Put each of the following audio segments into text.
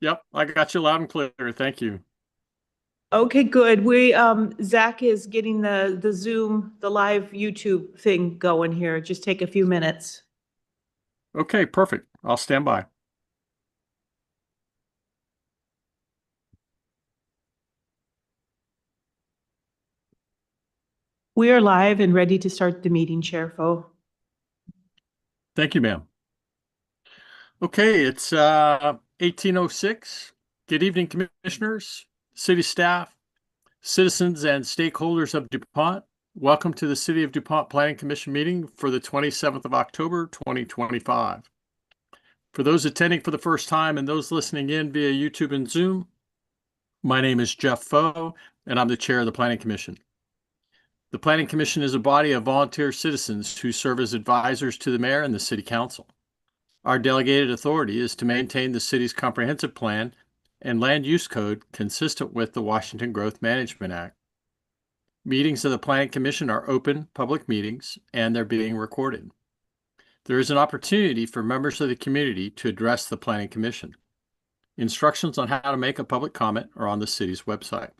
Yep, I got you loud and clear. Thank you. Okay, good. Zach is getting the Zoom, the live YouTube thing going here. Just take a few minutes. Okay, perfect. I'll stand by. We are live and ready to start the meeting, Chair Foe. Thank you, ma'am. Okay, it's 1806. Good evening, commissioners, city staff, citizens, and stakeholders of DuPont. Welcome to the City of DuPont Planning Commission meeting for the 27th of October, 2025. For those attending for the first time and those listening in via YouTube and Zoom, my name is Jeff Foe, and I'm the chair of the Planning Commission. The Planning Commission is a body of volunteer citizens who serve as advisors to the mayor and the city council. Our delegated authority is to maintain the city's comprehensive plan and land use code consistent with the Washington Growth Management Act. Meetings of the Planning Commission are open public meetings and they're being recorded. There is an opportunity for members of the community to address the Planning Commission. Instructions on how to make a public comment are on the city's website.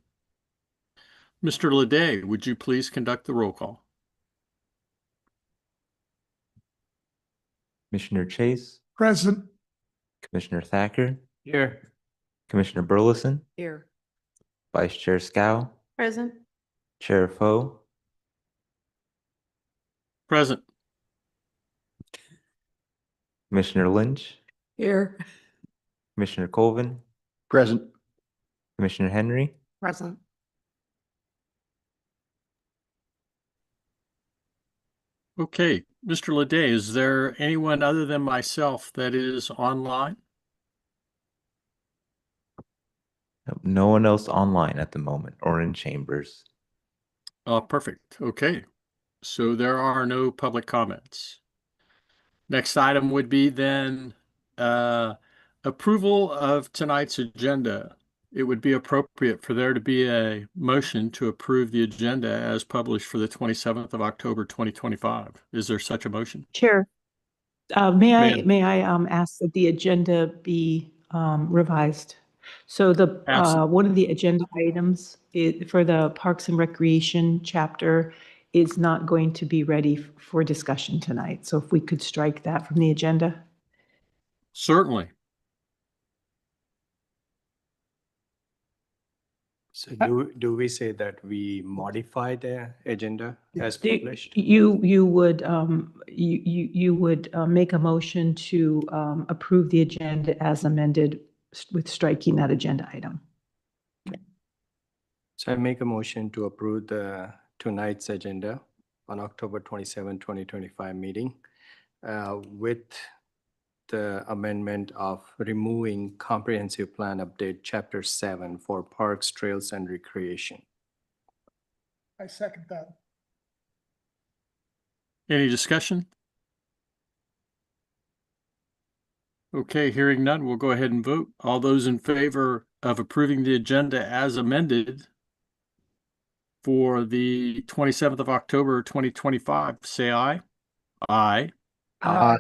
Mr. Ledet, would you please conduct the roll call? Commissioner Chase, Present. Commissioner Thacker, Here. Commissioner Burleson, Here. Vice Chair Scow, Present. Chair Foe, Present. Commissioner Lynch, Here. Commissioner Colvin, Present. Commissioner Henry, Present. Okay, Mr. Ledet, is there anyone other than myself that is online? no one else online at the moment or in chambers. Perfect. Okay, so there are no public comments. Next item would be then approval of tonight's agenda. It would be appropriate for there to be a motion to approve the agenda as published for the 27th of October, 2025. Is there such a motion? Chair, may I Ma'am. ask that the agenda be revised? So Absolutely. one of the agenda items for the Parks and Recreation chapter is not going to be ready for discussion tonight. So if we could strike that from the agenda. Certainly. So do we say that we modify the agenda as published? You would make a motion to approve the agenda as amended with striking that agenda item. So I make a motion to approve the tonight's agenda on October 27, 2025 meeting with the amendment of removing comprehensive plan update chapter 7 for parks, trails, and recreation. I second that. Any discussion? Okay, hearing none, we'll go ahead and vote. All those in favor of approving the agenda as amended for the 27th of October, 2025, say aye. Aye. Aye.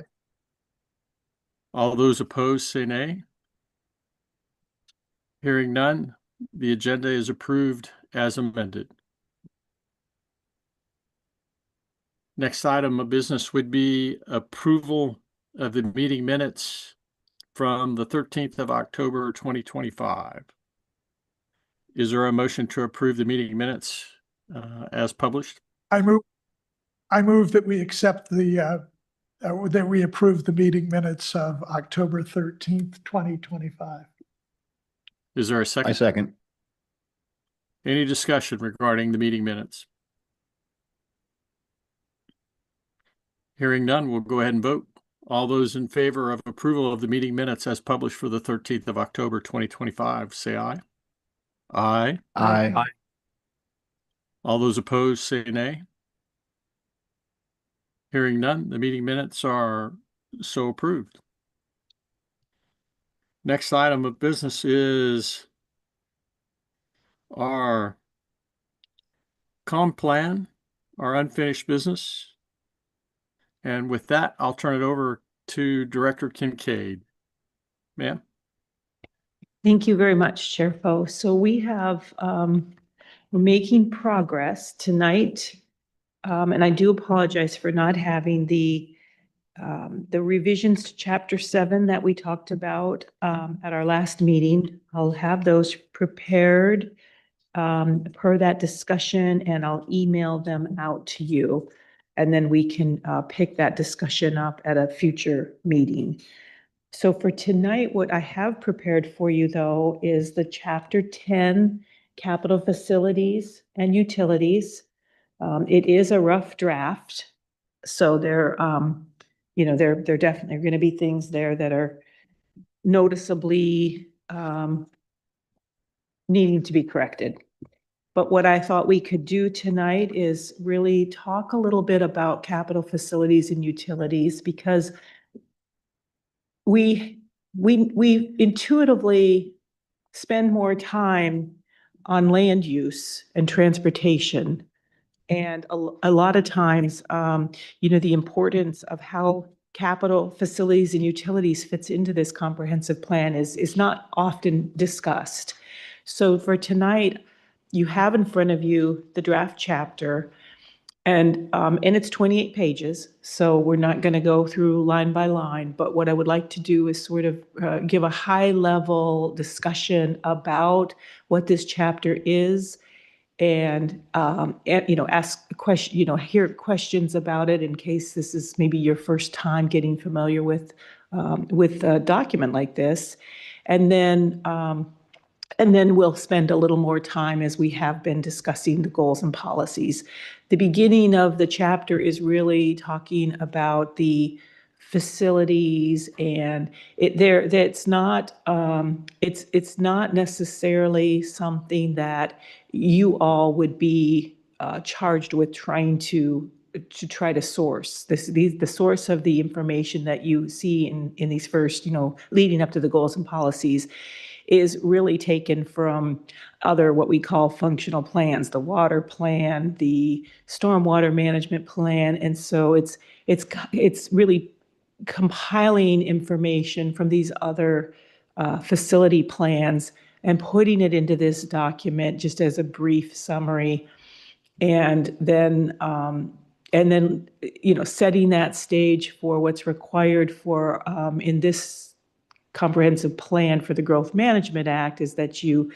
All those opposed, say nay. Hearing none, the agenda is approved as amended. Next item of business would be approval of the meeting minutes from the 13th of October, 2025. Is there a motion to approve the meeting minutes as published? I move that we accept that we approve the meeting minutes of October 13th, 2025. Is there a second? I second. Any discussion regarding the meeting minutes? Hearing none, we'll go ahead and vote. All those in favor of approval of the meeting minutes as published for the 13th of October, 2025, say aye. Aye. Aye. All those opposed, say nay. Hearing none, the meeting minutes are so approved. Next item of business is our comm plan, our unfinished business. And with that, I'll turn it over to Director Kincaid. Ma'am? Thank you very much, Chair Foe. So we have, we're making progress tonight. And I do apologize for not having the revisions to Chapter 7 that we talked about at our last meeting. I'll have those prepared per that discussion, and I'll email them out to you. And then we can pick that discussion up at a future meeting. So for tonight, what I have prepared for you, though, is the Chapter 10, Capital Facilities and Utilities. It is a rough draft, so there definitely going to be things there that are noticeably needing to be corrected. But what I thought we could do tonight is really talk a little bit about capital facilities and utilities, because we intuitively spend more time on land use and transportation. And a lot of times, the importance of how capital facilities and utilities fits into this comprehensive plan is not often discussed. So for tonight, you have in front of you the draft chapter, and it's 28 pages, so we're not going to go through line by line. But what I would like to do is sort of give a high-level discussion about what this chapter is, and ask a question, hear questions about it in case this is maybe your first time getting familiar with a document like this, and then we'll spend a little more time, as we have been, discussing the goals and policies. The beginning of the chapter is really talking about the facilities, and it's not necessarily something that you all would be charged with trying to try to source. The source of the information that you see in these first, leading up to the goals and policies, is really taken from other what we call functional plans, the water plan, the stormwater management plan. And so it's really compiling information from these other facility plans and putting it into this document just as a brief summary. And then setting that stage for what's required for in this comprehensive plan for the Growth Management Act is that you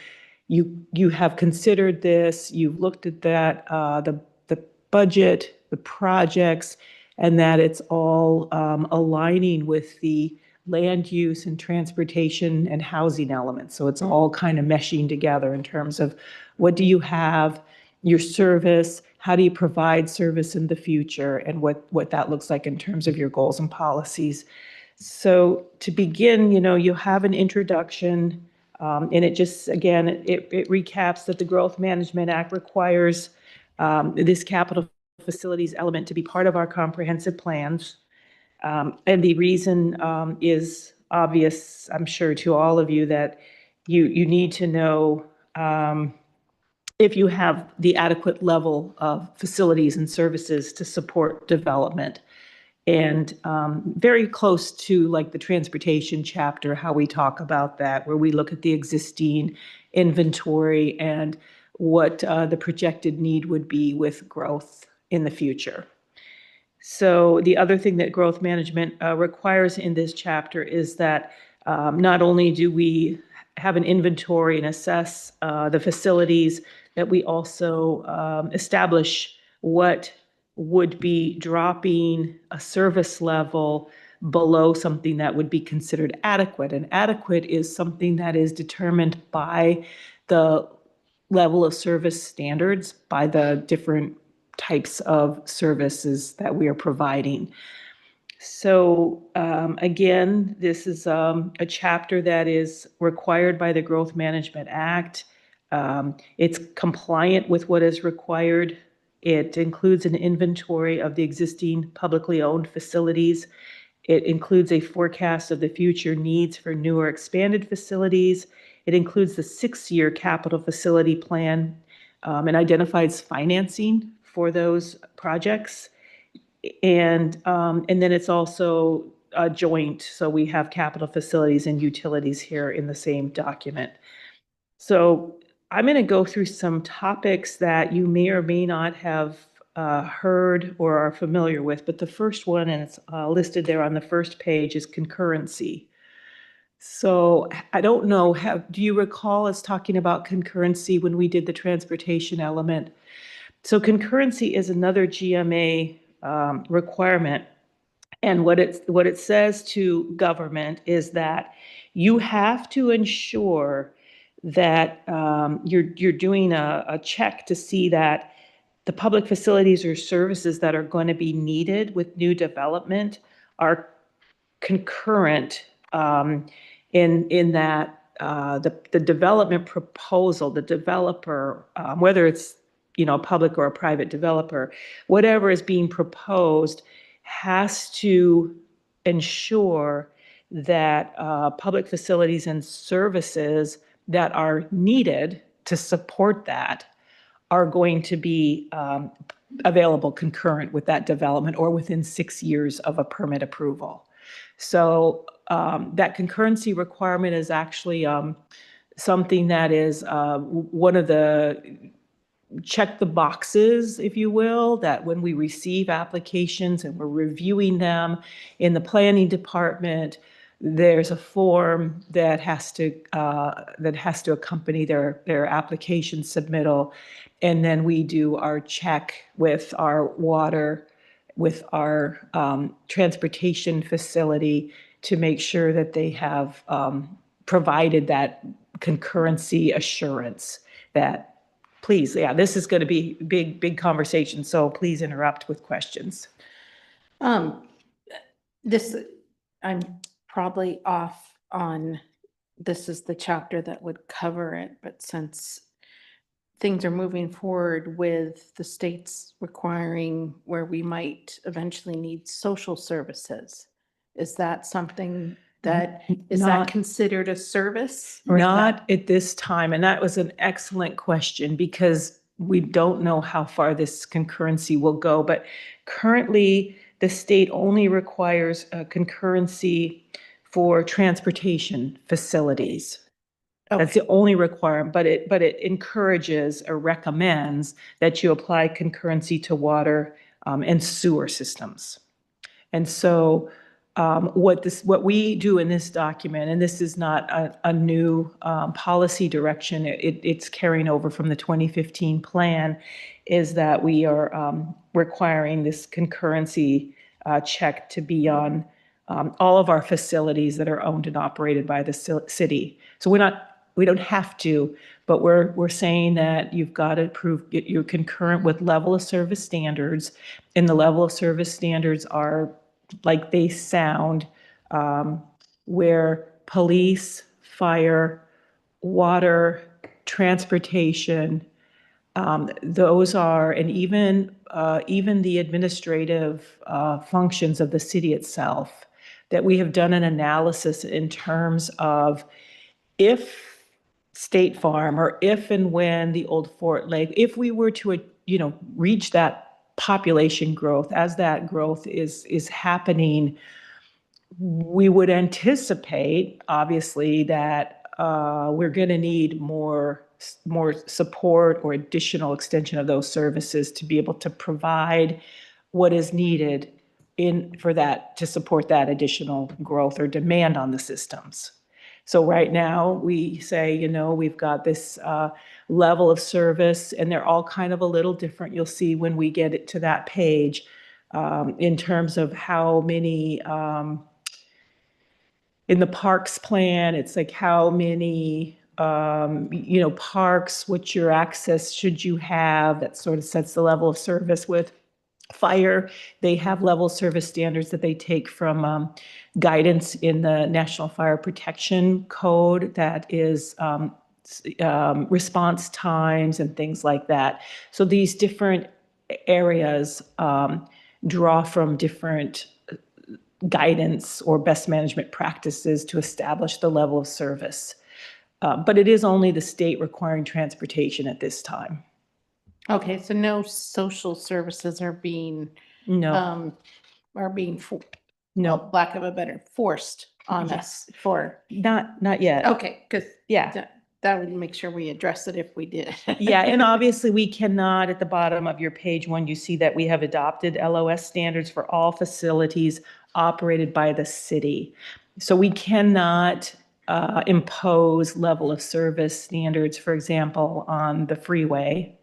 have considered this, you've looked at that, the budget, the projects, and that it's all aligning with the land use and transportation and housing elements. So it's all kind of meshing together in terms of what do you have, your service, how do you provide service in the future, and what that looks like in terms of your goals and policies. So to begin, you have an introduction, and it just, again, it recaps that the Growth Management Act requires this capital facilities element to be part of our comprehensive plans. And the reason is obvious, I'm sure, to all of you, that you need to know if you have the adequate level of facilities and services to support development. And very close to like the transportation chapter, how we talk about that, where we look at the existing inventory and what the projected need would be with growth in the future. So the other thing that growth management requires in this chapter is that not only do we have an inventory and assess the facilities, that we also establish what would be dropping a service level below something that would be considered adequate. And adequate is something that is determined by the level of service standards, by the different types of services that we are providing. So again, this is a chapter that is required by the Growth Management Act. It's compliant with what is required. It includes an inventory of the existing publicly owned facilities. It includes a forecast of the future needs for newer expanded facilities. It includes the 6-year capital facility plan and identifies financing for those projects. And then it's also joint, so we have capital facilities and utilities here in the same document. So I'm going to go through some topics that you may or may not have heard or are familiar with, but the first one, and it's listed there on the first page, is concurrency. So I don't know, do you recall us talking about concurrency when we did the transportation element? So concurrency is another GMA requirement. And what it says to government is that you have to ensure that you're doing a check to see that the public facilities or services that are going to be needed with new development are concurrent in that the development proposal, the developer, whether it's a public or a private developer, whatever is being proposed has to ensure that public facilities and services that are needed to support that are going to be available concurrent with that development or within 6 years of a permit approval. So that concurrency requirement is actually something that is one of the check the boxes, if you will, that when we receive applications and we're reviewing them in the planning department, there's a form that has to accompany their application submittal, and then we do our check with our water, with our transportation facility to make sure that they have provided that concurrency assurance that. Please, yeah, this is going to be big conversation, so please interrupt with questions. This, I'm probably off on, this is the chapter that would cover it, but since things are moving forward with the states requiring where we might eventually need social services, is that something that, is that Not- considered a service? Or is that- Not at this time, and that was an excellent question because we don't know how far this concurrency will go, but currently the state only requires a concurrency for transportation facilities. That's the only requirement, but it encourages or recommends that you apply concurrency to water and sewer systems. And so what we do in this document, and this is not a new policy direction, it's carrying over from the 2015 plan, is that we are requiring this concurrency check to be on all of our facilities that are owned and operated by the city. So we don't have to, but we're saying that you've got to prove you're concurrent with level of service standards, and the level of service standards are like they sound, where police, fire, water, transportation, those are, and even the administrative functions of the city itself, that we have done an analysis in terms of if State Farm, or if and when the old Fort Lake, if we were to, reach that population growth, as that growth is happening, we would anticipate, obviously, that we're going to need more support or additional extension of those services to be able to provide what is needed for that, to support that additional growth or demand on the systems. So right now we say, we've got this level of service, and they're all kind of a little different. You'll see when we get it to that page in terms of how many, in the parks plan, it's like how many, parks, what's your access should you have, that sort of sets the level of service. With fire, they have level service standards that they take from guidance in the National Fire Protection Code, that is response times and things like that. So these different areas draw from different guidance or best management practices to establish the level of service. But it is only the state requiring transportation at this time. Okay, so no social services are being, No. No, lack of a better, forced on us for, not yet. okay, because Yeah. that would make sure we address it if we did. Yeah, and obviously we cannot, at the bottom of your page one, you see that we have adopted LOS standards for all facilities operated by the city. So we cannot impose level of service standards, for example, on the freeway,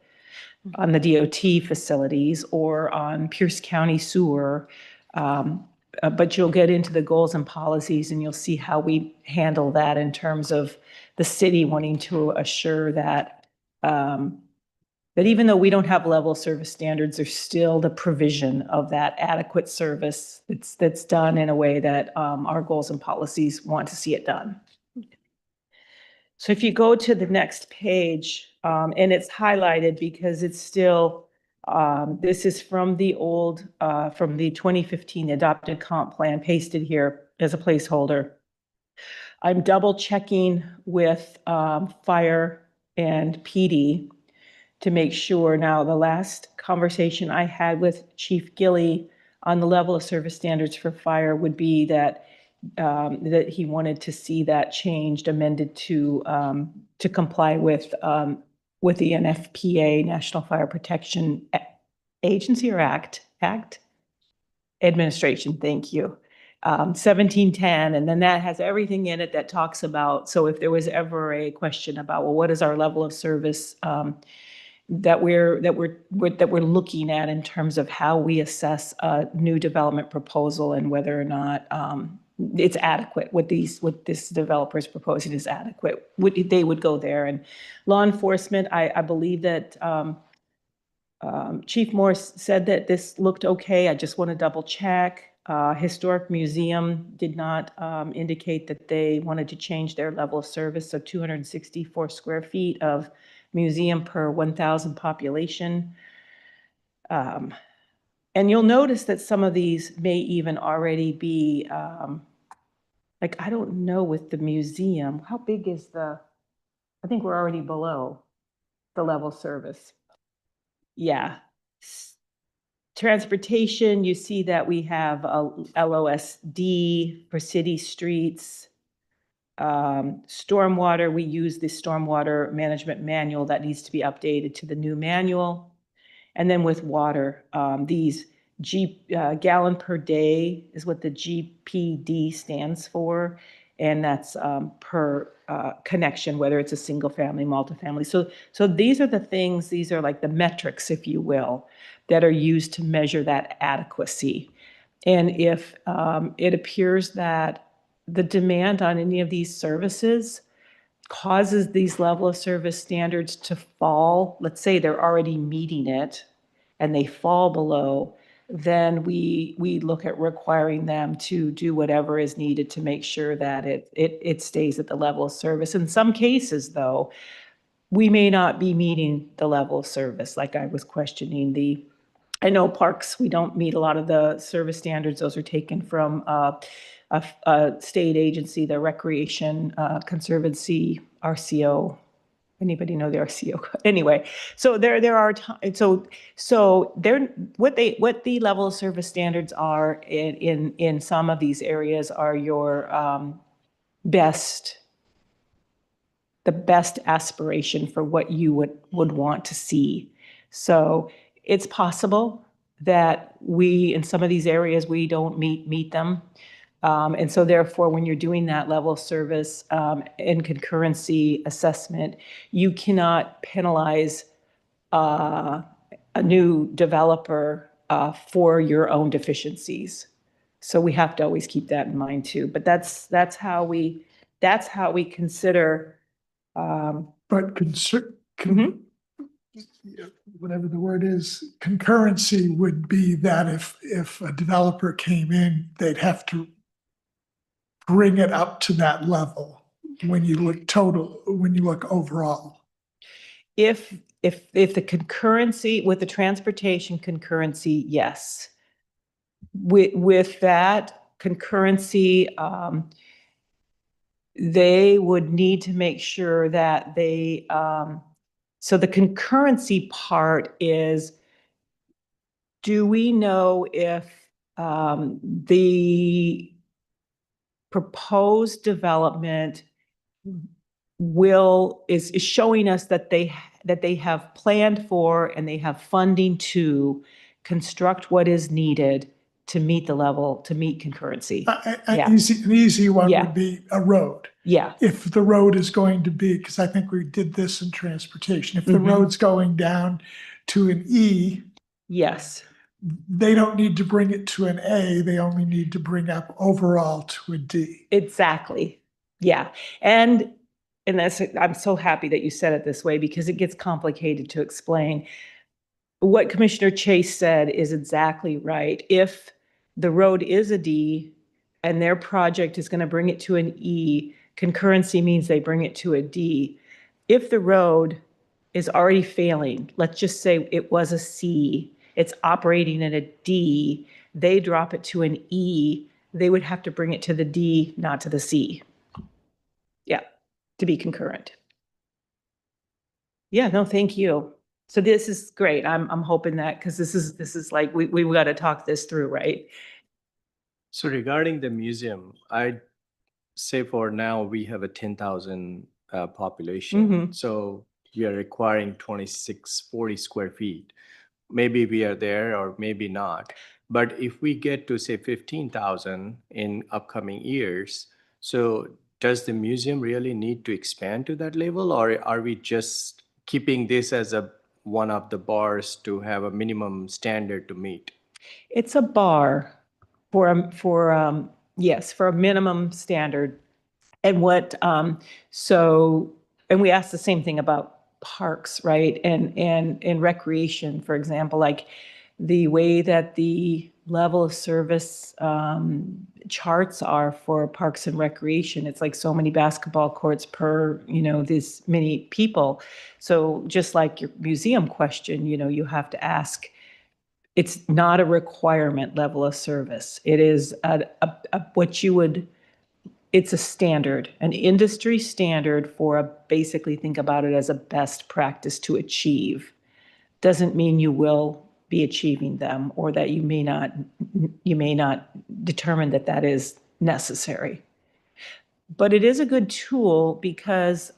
on the DOT facilities, or on Pierce County sewer. But you'll get into the goals and policies and you'll see how we handle that in terms of the city wanting to assure that that even though we don't have level service standards, there's still the provision of that adequate service that's done in a way that our goals and policies want to see it done. So if you go to the next page, and it's highlighted because it's still, this is from the old, from the 2015 adopted comp plan, pasted here as a placeholder. I'm double checking with fire and PD to make sure. Now, the last conversation I had with Chief Gilly on the level of service standards for fire would be that that he wanted to see that changed, amended to comply with the NFPA, National Fire Protection Agency or Act Administration. Thank you. 1710, and then that has everything in it that talks about, so if there was ever a question about, well, what is our level of service that we're looking at in terms of how we assess a new development proposal and whether or not it's adequate, what this developer is proposing is adequate, they would go there. And law enforcement, I believe that Chief Morse said that this looked okay. I just want to double check. Historic Museum did not indicate that they wanted to change their level of service, so 264 square feet of museum per 1,000 population. And you'll notice that some of these may even already be, like, I don't know with the museum, how big is I think we're already below the level of service. Yeah. Transportation, you see that we have a LOSD for city streets. Stormwater, we use the stormwater management manual that needs to be updated to the new manual. And then with water, these gallon per day is what the GPD stands for. And that's per connection, whether it's a single family, multifamily. So these are the things, these are like the metrics, if you will, that are used to measure that adequacy. And if it appears that the demand on any of these services causes these level of service standards to fall, let's say they're already meeting it and they fall below, then we look at requiring them to do whatever is needed to make sure that it stays at the level of service. In some cases, though, we may not be meeting the level of service, like I was questioning I know parks, we don't meet a lot of the service standards. Those are taken from a state agency, the Recreation Conservancy, RCO. Anybody know the RCO? Anyway, so there are so there what the level of service standards are in some of these areas are your the best aspiration for what you would want to see. So it's possible that in some of these areas, we don't meet them. And so therefore, when you're doing that level of service and concurrency assessment, you cannot penalize a new developer for your own deficiencies. So we have to always keep that in mind too. But that's how we consider. But Mhm. whatever the word is, concurrency would be that if a developer came in, they'd have to bring it up to that level when you look overall. If the concurrency with the transportation concurrency, yes. With that concurrency, they would need to make sure that they, so the concurrency part is, do we know if The proposed development is showing us that they have planned for and they have funding to construct what is needed to meet the level, to meet concurrency. Yeah. An easy one Yeah. would be a road. Yeah, If the road is going to be, because I think we did this in transportation, if the Mhm. road's going down to an E, yes, they don't need to bring it to an A, they only need to bring up overall to a D. exactly. Yeah. And I'm so happy that you said it this way because it gets complicated to explain. What Commissioner Chase said is exactly right. If the road is a D and their project is going to bring it to an E, concurrency means they bring it to a D. If the road is already failing, let's just say it was a C, it's operating at a D, they drop it to an E, they would have to bring it to the D, not to the C. Yeah, to be concurrent. Yeah, no, thank you. So this is great. I'm hoping that, because this is like, we got to talk this through, right? So regarding the museum, I'd say for now, we have a 10,000 population. Mhm. So we are requiring 2640 square feet. Maybe we are there or maybe not. But if we get to say 15,000 in upcoming years, so does the museum really need to expand to that level, or are we just keeping this as one of the bars to have a minimum standard to meet? It's a bar yes, for a minimum standard. And and we asked the same thing about parks, right? And recreation, for example, like the way that the level of service charts are for parks and recreation. It's like so many basketball courts per, this many people. So just like your museum question, you have to ask, it's not a requirement level of service. It is it's a standard, an industry standard for basically think about it as a best practice to achieve. Doesn't mean you will be achieving them or that you may not determine that that is necessary. But it is a good tool because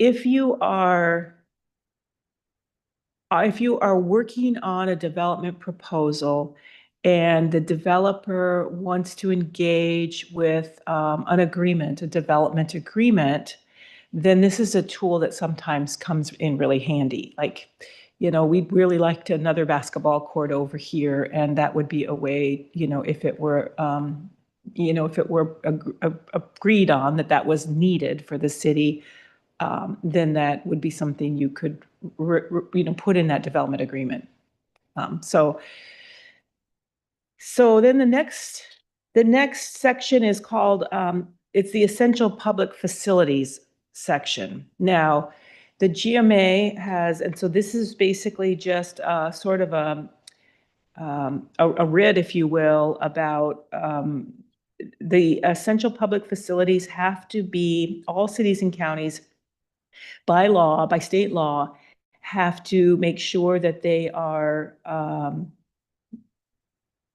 if you are working on a development proposal and the developer wants to engage with a development agreement, then this is a tool that sometimes comes in really handy. Like, we'd really like another basketball court over here, and that would be a way, if it were, agreed on that was needed for the city, then that would be something you could, put in that development agreement. So then the next section is called, it's the essential public facilities section. Now, the GMA has, and so this is basically just sort of a writ, if you will, about the essential public facilities have to be, all cities and counties by law, by state law, have to make sure that they are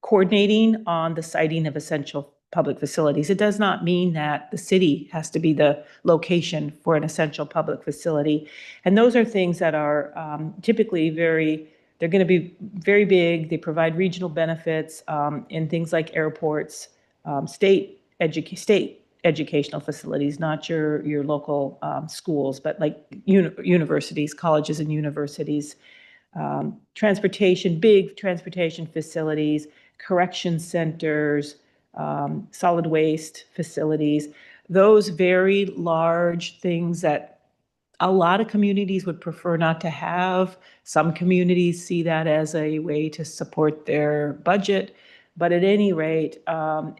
coordinating on the siting of essential public facilities. It does not mean that the city has to be the location for an essential public facility. And those are things that are typically they're going to be very big. They provide regional benefits in things like airports, state educational facilities, not your local schools, but like universities, colleges and universities, big transportation facilities, correction centers, solid waste facilities, those very large things that a lot of communities would prefer not to have. Some communities see that as a way to support their budget. But at any rate,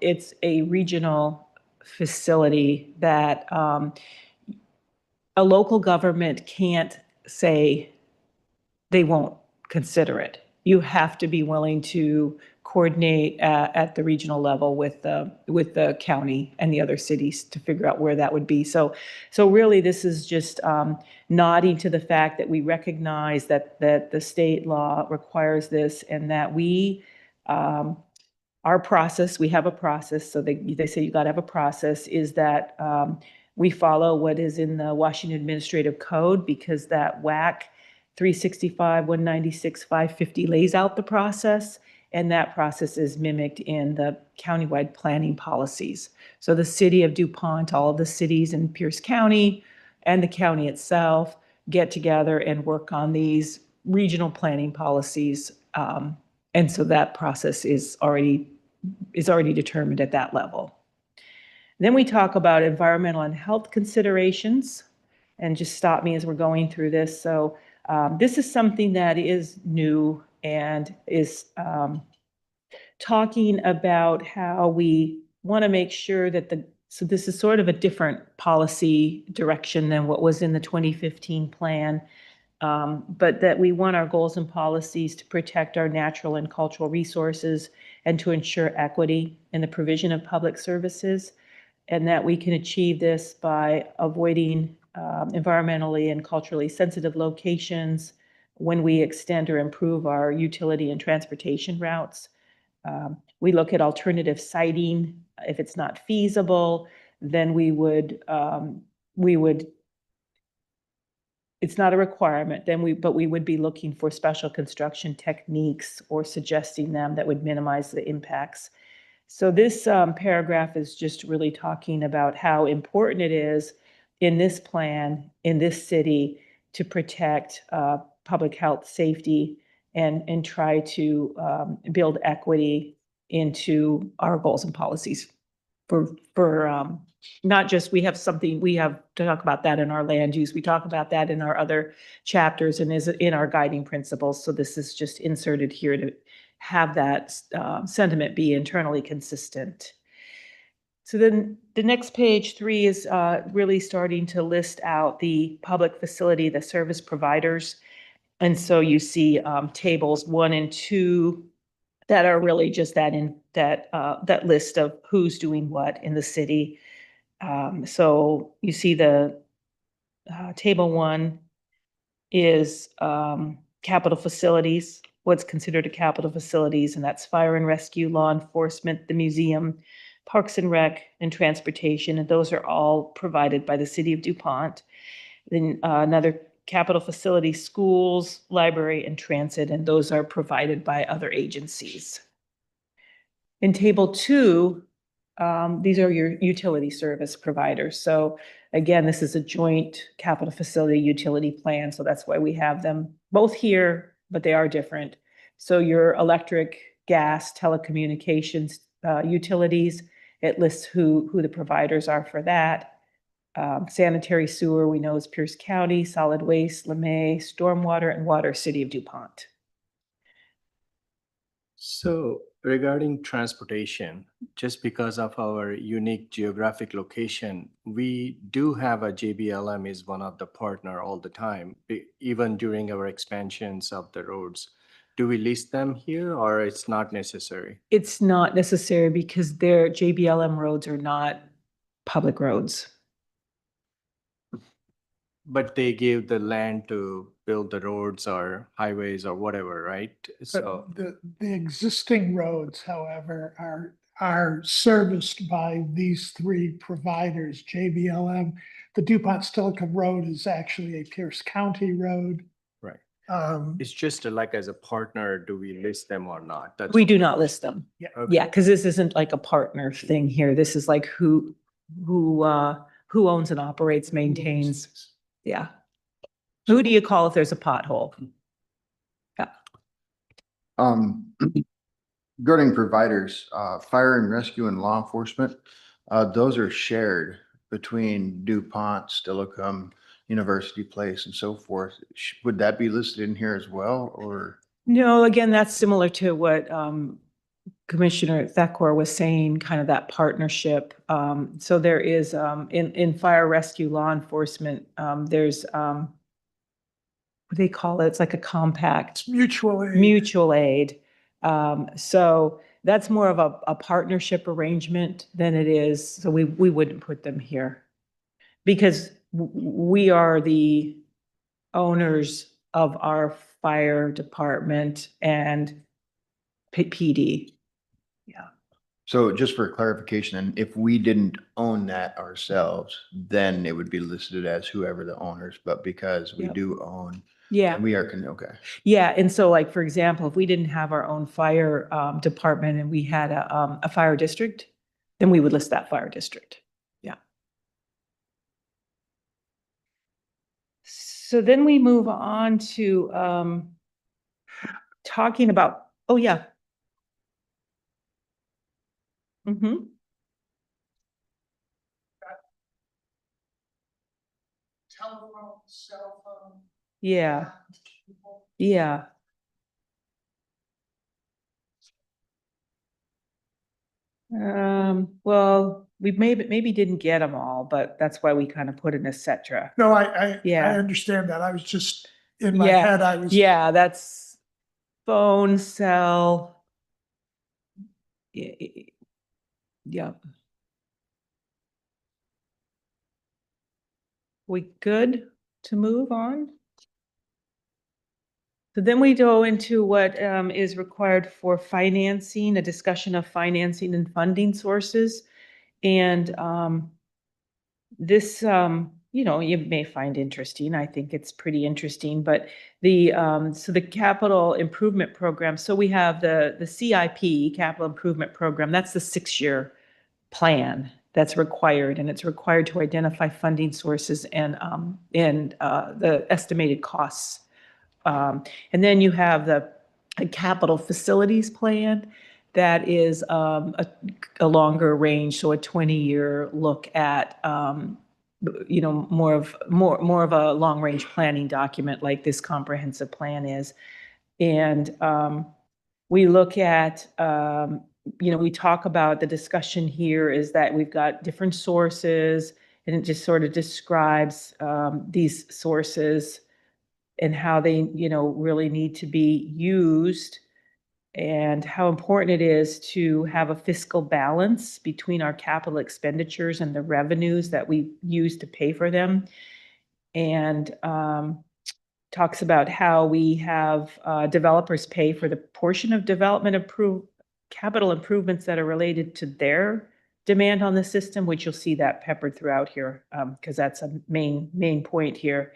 it's a regional facility that a local government can't say they won't consider it. You have to be willing to coordinate at the regional level with the county and the other cities to figure out where that would be. So really, this is just nodding to the fact that we recognize that the state law requires this, and that we, our process, we have a process, so they say you got to have a process, is that we follow what is in the Washington Administrative Code, because that WAC 365, 196, 550 lays out the process, and that process is mimicked in the countywide planning policies. So the city of DuPont, all of the cities in Pierce County and the county itself get together and work on these regional planning policies. And so that process is already determined at that level. Then we talk about environmental and health considerations, and just stop me as we're going through this. So this is something that is new and is talking about how we want to make sure that so this is sort of a different policy direction than what was in the 2015 plan, but that we want our goals and policies to protect our natural and cultural resources and to ensure equity in the provision of public services, and that we can achieve this by avoiding environmentally and culturally sensitive locations when we extend or improve our utility and transportation routes. We look at alternative siting. If it's not feasible, then we would, it's not a requirement, but we would be looking for special construction techniques or suggesting them that would minimize the impacts. So this paragraph is just really talking about how important it is in this plan, in this city, to protect public health, safety, and try to build equity into our goals and policies for not just, we have to talk about that in our land use, we talk about that in our other chapters and is in our guiding principles. So this is just inserted here to have that sentiment be internally consistent. So then the next page 3 is really starting to list out the public facility, the service providers. And so you see tables 1 and 2 that are really just that list of who's doing what in the city. So you see the table 1 is capital facilities, what's considered a capital facilities, and that's fire and rescue, law enforcement, the museum, parks and rec, and transportation, and those are all provided by the city of DuPont. Then another capital facility, schools, library, and transit, and those are provided by other agencies. In table 2, these are your utility service providers. So again, this is a joint capital facility utility plan, so that's why we have them both here, but they are different. So your electric, gas, telecommunications utilities, it lists who the providers are for that. Sanitary sewer, we know, is Pierce County, solid waste, LeMay, stormwater, and water, city of DuPont. So regarding transportation, just because of our unique geographic location, we do have a JBLM is one of the partner all the time, even during our expansions of the roads. Do we list them here or it's not necessary? It's not necessary because their JBLM roads are not public roads. But they give the land to build the roads or highways or whatever, right? So, But the existing roads, however, are serviced by these 3 providers, JBLM. The DuPont Stillicum Road is actually a Pierce County road. right. Um, It's just like as a partner, do we list them or not? That's We all. do not list them. Okay. Yeah, because this isn't like a partner thing here. This is like who owns and operates, maintains. Yeah. Who do you call if there's a pothole? Regarding providers, fire and rescue and law enforcement, those are shared between DuPont, Stillicum, University Place and so forth. Would that be listed in here as well, or? No, again, that's similar to what Commissioner Thecor was saying, kind of that partnership. So there is in fire rescue law enforcement, there's what do they call it? It's like a compact It's mutual aid. mutual aid. So that's more of a partnership arrangement than it is, so we wouldn't put them here. Because we are the owners of our fire department and PD. So just for clarification, and if we didn't own that ourselves, then it would be listed as whoever the owners, but because we Yep. do own, Yeah. we are, okay. Yeah, and so like, for example, if we didn't have our own fire department and we had a fire district, then we would list that fire district. Yeah. So then we move on to talking about, oh, yeah. Mm-hmm. Telephone, cell phone. Yeah, yeah. Well, we maybe didn't get them all, but that's why we kind of put an et cetera. No, I Yeah. understand that. I was just, in my Yeah, head, I was. Yeah, that's phone, cell. Yep. We good to move on? So then we go into what is required for financing, a discussion of financing and funding sources. And this, you may find interesting. I think it's pretty interesting, but so the capital improvement program, so we have the CIP, capital improvement program, that's the 6-year plan that's required, and it's required to identify funding sources and the estimated costs. And then you have the capital facilities plan that is a longer range, so a 20-year look at more of a long range planning document like this comprehensive plan is. And we look at we talk about the discussion here is that we've got different sources, and it just sort of describes these sources and how they, really need to be used, and how important it is to have a fiscal balance between our capital expenditures and the revenues that we use to pay for them. And talks about how we have developers pay for the portion of capital improvements that are related to their demand on the system, which you'll see that peppered throughout here, because that's a main point here.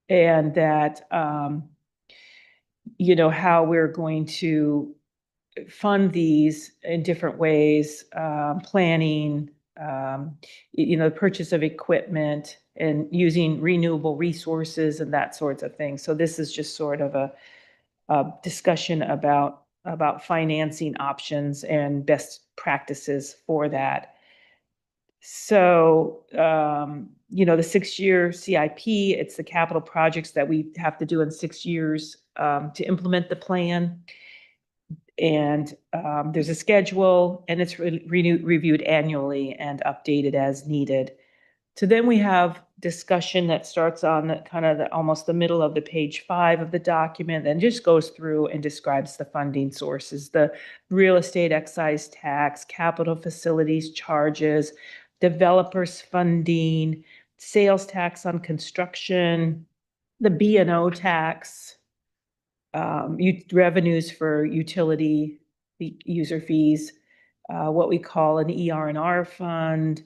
And that, how we're going to fund these in different ways, planning, the purchase of equipment and using renewable resources and that sorts of things. So this is just sort of a discussion about financing options and best practices for that. So, the 6-year CIP, it's the capital projects that we have to do in 6 years to implement the plan. And there's a schedule, and it's reviewed annually and updated as needed. So then we have discussion that starts on almost the middle of the page 5 of the document, and just goes through and describes the funding sources, the real estate excise tax, capital facilities charges, developers funding, sales tax on construction, the B&O tax, revenues for utility user fees, what we call an ER&R fund,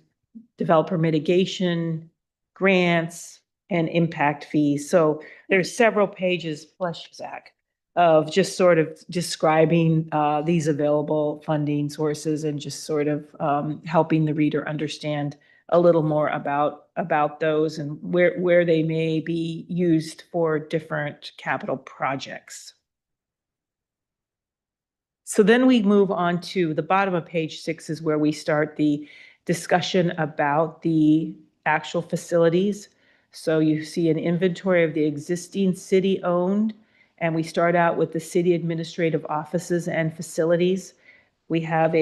developer mitigation, grants, and impact fees. So there's several pages, Zach, of just sort of describing these available funding sources, and just sort of helping the reader understand a little more about those and where they may be used for different capital projects. So then we move on to the bottom of page 6 is where we start the discussion about the actual facilities. So you see an inventory of the existing city-owned, and we start out with the city administrative offices and facilities. We have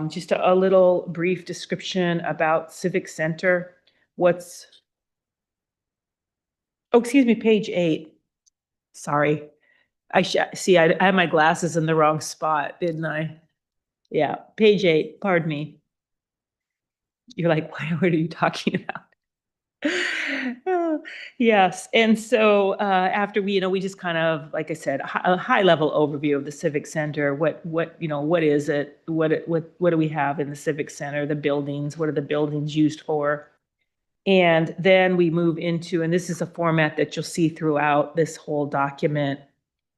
just a little brief description about Civic Center. Excuse me, page 8. Sorry. See, I had my glasses in the wrong spot, didn't I? Yeah, page 8, pardon me. You're like, what are you talking about? Oh, yes, and so after we just kind of, like I said, a high level overview of the Civic Center. What is it? What do we have in the Civic Center? The buildings. What are the buildings used for? And then we move into, and this is a format that you'll see throughout this whole document,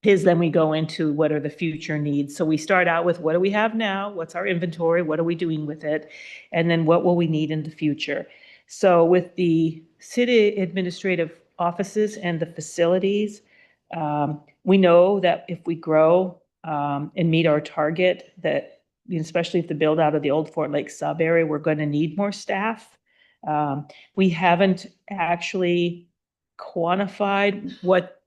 is then we go into what are the future needs. So we start out with what do we have now? What's our inventory? What are we doing with it? And then what will we need in the future? So with the city administrative offices and the facilities, we know that if we grow and meet our target, that especially if the build out of the old Fort Lake sub area, we're going to need more staff. We haven't actually quantified what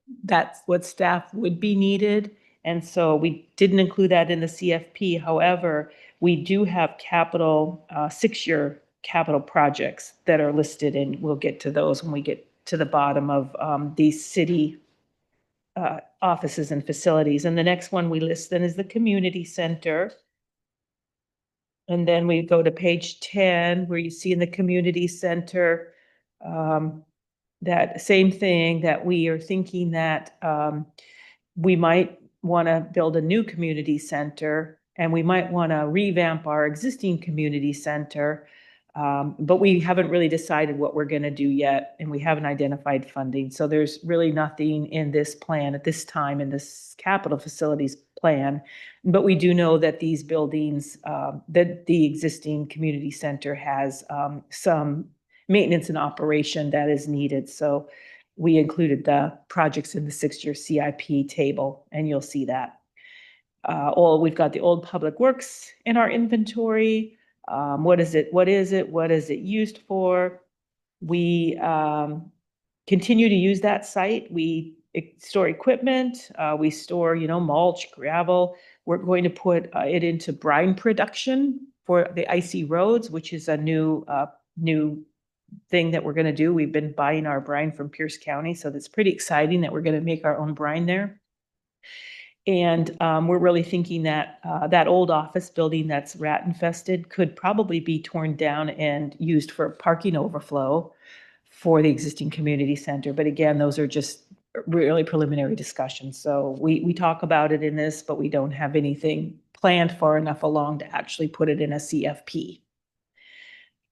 staff would be needed. And so we didn't include that in the CFP. However, we do have capital, 6-year capital projects that are listed, and we'll get to those when we get to the bottom of these city offices and facilities. And the next one we list then is the community center. And then we go to page 10, where you see in the community center, that same thing, that we are thinking that we might want to build a new community center, and we might want to revamp our existing community center. But we haven't really decided what we're going to do yet, and we haven't identified funding. So there's really nothing in this plan at this time, in this capital facilities plan. But we do know that these buildings, that the existing community center has some maintenance and operation that is needed. So we included the projects in the 6-year CIP table, and you'll see that. We've got the old public works in our inventory. What is it? What is it used for? We continue to use that site. We store equipment. We store, mulch, gravel. We're going to put it into brine production for the icy roads, which is a new thing that we're going to do. We've been buying our brine from Pierce County, so that's pretty exciting that we're going to make our own brine there. And we're really thinking that that old office building that's rat infested could probably be torn down and used for parking overflow for the existing community center. But again, those are just really preliminary discussions. So we talk about it in this, but we don't have anything planned far enough along to actually put it in a CFP.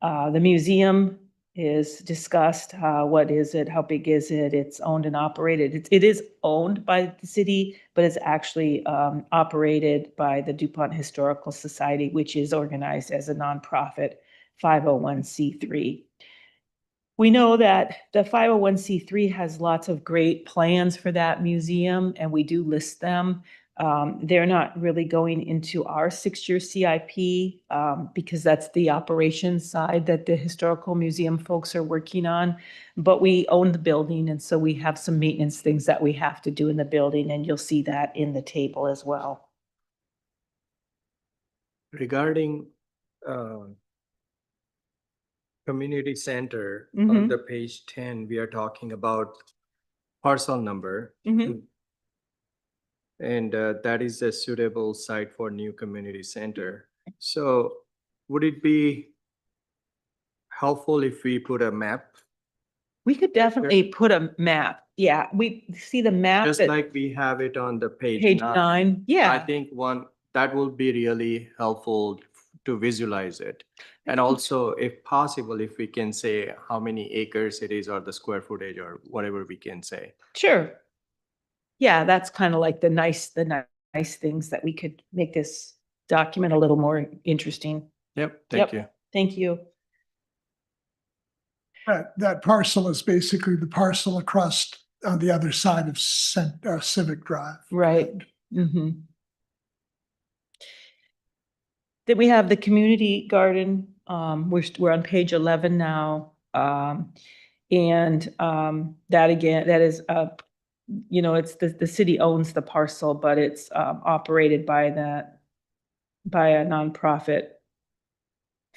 The museum is discussed. What is it? How big is it? It's owned and operated. It is owned by the city, but it's actually operated by the DuPont Historical Society, which is organized as a nonprofit 501c3. We know that the 501c3 has lots of great plans for that museum, and we do list them. They're not really going into our 6-year CIP because that's the operations side that the historical museum folks are working on. But we own the building, and so we have some maintenance things that we have to do in the building, and you'll see that in the table as well. Regarding community center, Mhm. on the page 10, we are talking about parcel number. Mhm. And that is a suitable site for new community center. So would it be helpful if we put a map? We could definitely put a map. Yeah, we see the map Just at like we have it on the page page 9. I Yeah, think that will be really helpful to visualize it. And also, if possible, if we can say how many acres it is or the square footage or whatever we can say. sure. Yeah, that's kind of like the nice things that we could make this document a little more interesting. Yep, thank Yep. you. Thank you. That parcel is basically the parcel across on the other side of Civic Drive. Right. Then we have the community garden. We're on page 11 now. And that again, that is it's the city owns the parcel, but it's operated by a nonprofit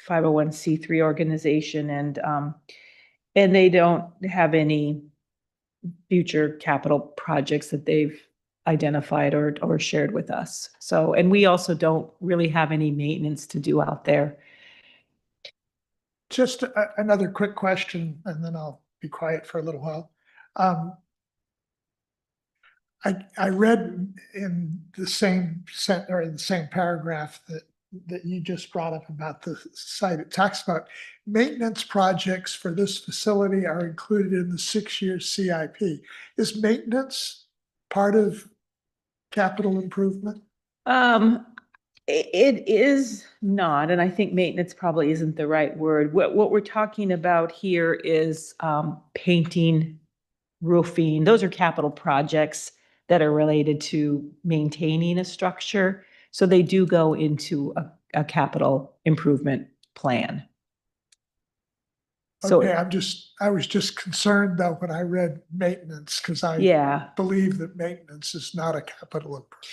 501c3 organization, and they don't have any future capital projects that they've identified or shared with us. So, and we also don't really have any maintenance to do out there. Just another quick question, and then I'll be quiet for a little while. I read in the same or in the same paragraph that you just brought up about the site, it talks about maintenance projects for this facility are included in the 6-year CIP. Is maintenance part of capital improvement? It is not, and I think maintenance probably isn't the right word. What we're talking about here is painting, roofing. Those are capital projects that are related to maintaining a structure. So they do go into a capital improvement plan. So, Okay, I was just concerned though when I read maintenance, because I yeah. believe that maintenance is not a capital improvement.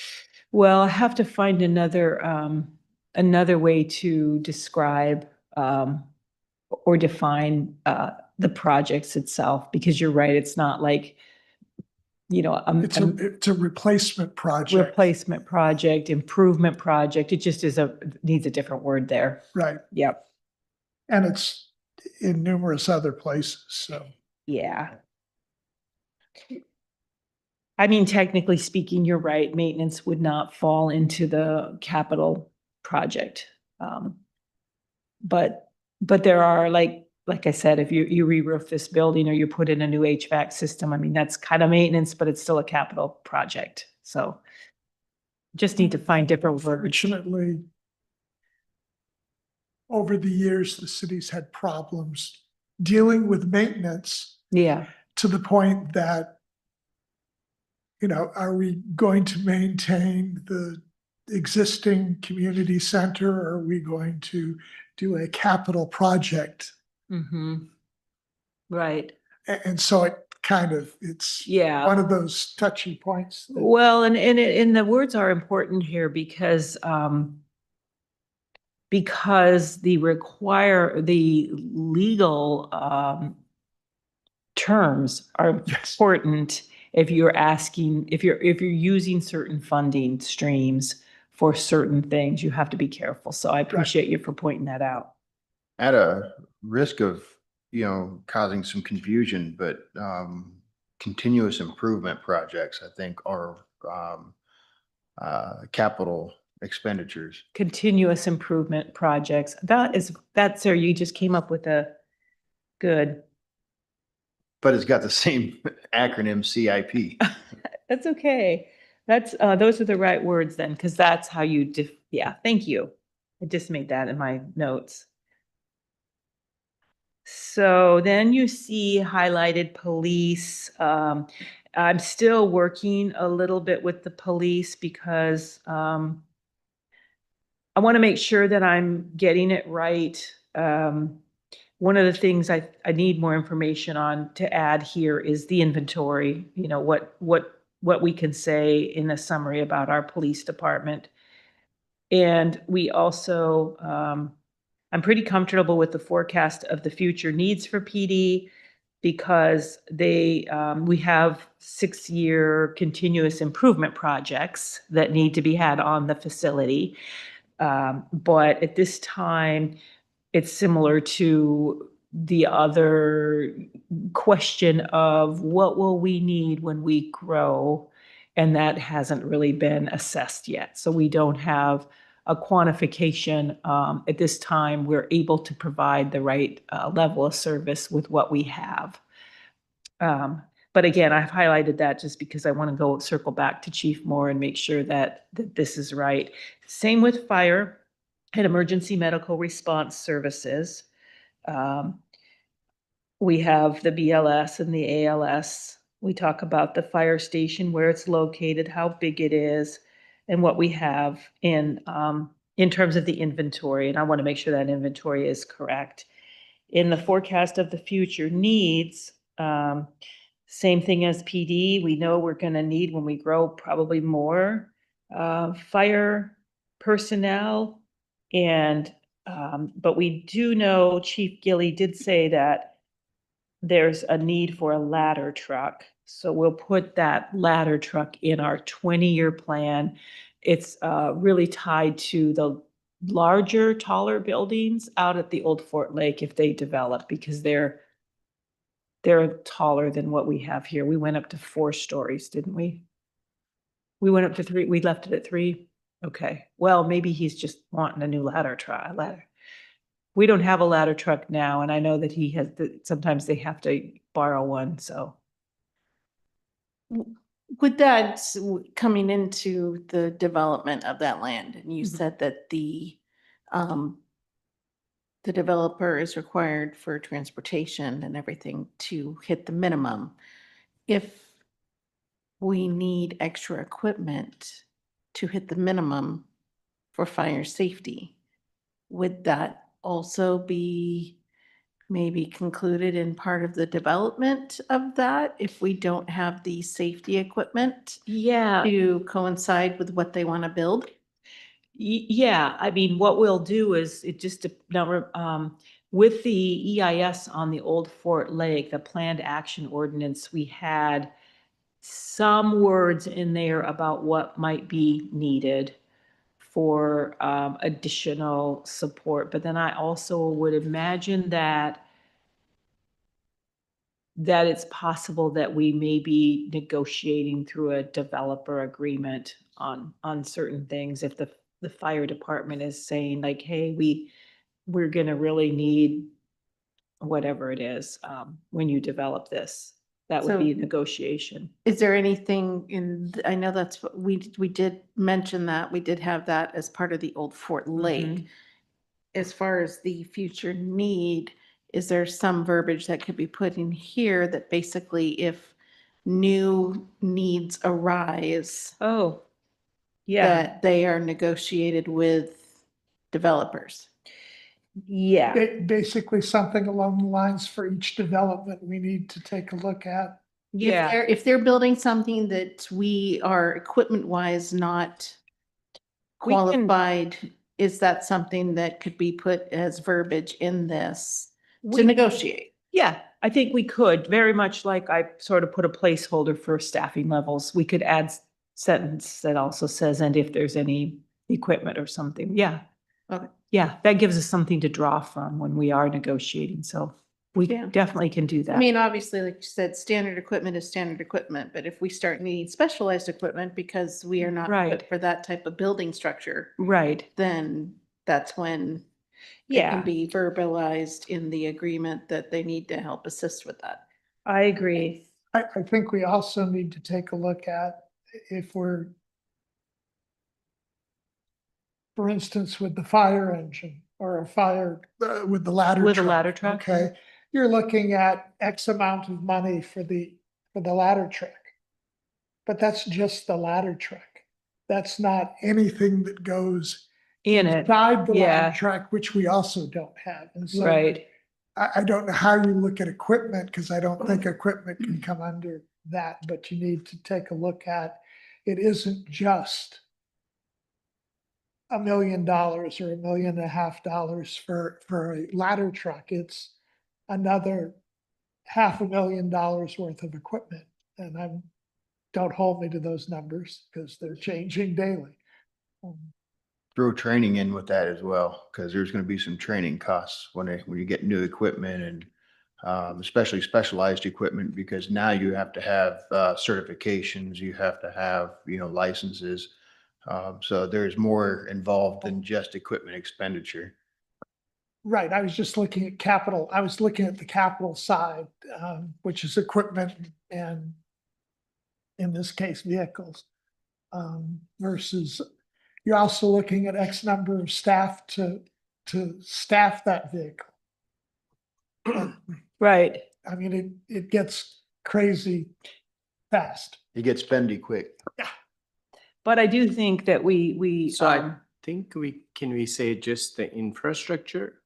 Well, I have to find another way to describe or define the projects itself, because you're right, it's not like, It's a replacement project. replacement project, improvement project. It just needs a different word there. Right, Yep. and it's in numerous other places, so. Yeah. I mean, technically speaking, you're right. Maintenance would not fall into the capital project. But there are like I said, if you re-roof this building or you put in a new HVAC system, I mean, that's kind of maintenance, but it's still a capital project. So just need to find different words. Fortunately, over the years, the city's had problems dealing with maintenance Yeah. to the point that, are we going to maintain the existing community center? Or are we going to do a capital project? Mm-hmm. Right. And so it's Yeah. one of those touchy points. that- Well, and the words are important here because the legal terms are Yes. important if you're using certain funding streams for certain things, you have to be careful. So I appreciate you for pointing that out. At a risk of, causing some confusion, but continuous improvement projects, I think, are capital expenditures. Continuous improvement projects. Sir, you just came up with a good. But it's got the same acronym CIP. That's okay. Those are the right words then, because that's how yeah, thank you. I just made that in my notes. So then you see highlighted police. I'm still working a little bit with the police because I want to make sure that I'm getting it right. One of the things I need more information on to add here is the inventory, what we can say in a summary about our police department. And we also, I'm pretty comfortable with the forecast of the future needs for PD because we have 6-year continuous improvement projects that need to be had on the facility. But at this time, it's similar to the other question of what will we need when we grow? And that hasn't really been assessed yet. So we don't have a quantification. At this time, we're able to provide the right level of service with what we have. But again, I've highlighted that just because I want to circle back to Chief Moore and make sure that this is right. Same with fire and emergency medical response services. We have the BLS and the ALS. We talk about the fire station, where it's located, how big it is, and what we have in terms of the inventory. And I want to make sure that inventory is correct. In the forecast of the future needs, same thing as PD. We know we're going to need, when we grow, probably more fire personnel. And but we do know Chief Gilly did say that there's a need for a ladder truck. So we'll put that ladder truck in our 20-year plan. It's really tied to the larger, taller buildings out at the old Fort Lake if they develop, because they're taller than what we have here. We went up to 4 stories, didn't we? We went up to 3, we left it at 3? Okay, well, maybe he's just wanting a new ladder. We don't have a ladder truck now, and I know that he has, sometimes they have to borrow one, so. With that coming into the development of that land, and you Mhm. said that the developer is required for transportation and everything to hit the minimum. If we need extra equipment to hit the minimum for fire safety, would that also be maybe concluded in part of the development of that if we don't have the safety equipment Yeah. to coincide with what they want to build? Yeah, I mean, what we'll do is it just, with the EIS on the old Fort Lake, the planned action ordinance, we had some words in there about what might be needed for additional support. But then I also would imagine that it's possible that we may be negotiating through a developer agreement on certain things. If the fire department is saying like, hey, we're gonna really need whatever it is, when you develop this, that would be a So- negotiation. Is there anything I know that's what we did mention that, we did have that as part of the old Fort Lake. Mhm. As far as the future need, is there some verbiage that could be put in here that basically if new needs arise, Oh, yeah, that they are negotiated with developers? yeah, Basically something along the lines for each development we need to take a look at. yeah. If they're building something that we are equipment wise not We can- qualified, is that something that could be put as verbiage in this to We- negotiate? Yeah, I think we could, very much like I sort of put a placeholder for staffing levels. We could add sentence that also says, and if there's any equipment or something, yeah. Okay. Yeah, that gives us something to draw from when we are negotiating, so we Yeah. definitely can do I that. mean, obviously, like you said, standard equipment is standard equipment, but if we start needing specialized equipment because we are not Right. equipped for that type of building structure, Right, then that's when it can yeah, be verbalized in the agreement that they need to help assist with that. I agree. I think we also need to take a look at if we're, for instance, with the fire engine or a fire, with the ladder. With a truck, ladder truck? Okay, you're looking at X amount of money for the ladder truck. But that's just the ladder truck. That's not anything that goes In it, inside the yeah. ladder truck, which we also don't have. And so right, I don't know how you look at equipment, because I don't think equipment can come under that, but you need to take a look at, it isn't just $1 million or $1.5 million for a ladder truck. It's another $500,000 worth of equipment. And don't hold me to those numbers because they're changing daily. Throw training in with that as well, because there's going to be some training costs when you get new equipment and especially specialized equipment, because now you have to have certifications, you have to have, licenses. So there's more involved than just equipment expenditure. Right, I was just looking at capital, I was looking at the capital side, which is equipment and in this case, vehicles. Versus, you're also looking at X number of staff to staff that vehicle. right. I mean, it gets crazy fast. You get spendy quick. But I do think that we, So I think can we say just the infrastructure?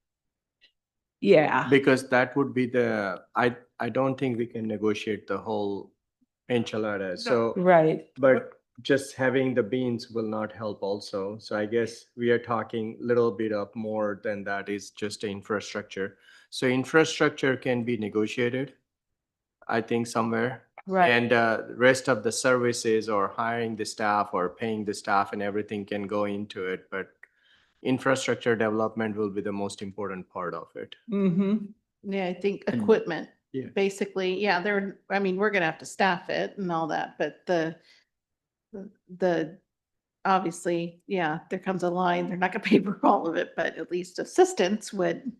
yeah, Because that would be I don't think we can negotiate the whole enchilada. So, right. but just having the beans will not help also. So I guess we are talking a little bit of more than that is just infrastructure. So infrastructure can be negotiated, I think somewhere. Right. And rest of the services or hiring the staff or paying the staff and everything can go into it, but infrastructure development will be the most important part of it. Mm-hmm. Yeah, I think And- equipment, Yeah. basically, yeah, I mean, we're gonna have to staff it and all that, but the, obviously, yeah, there comes a line, they're not gonna pay for all of it, but at least assistance would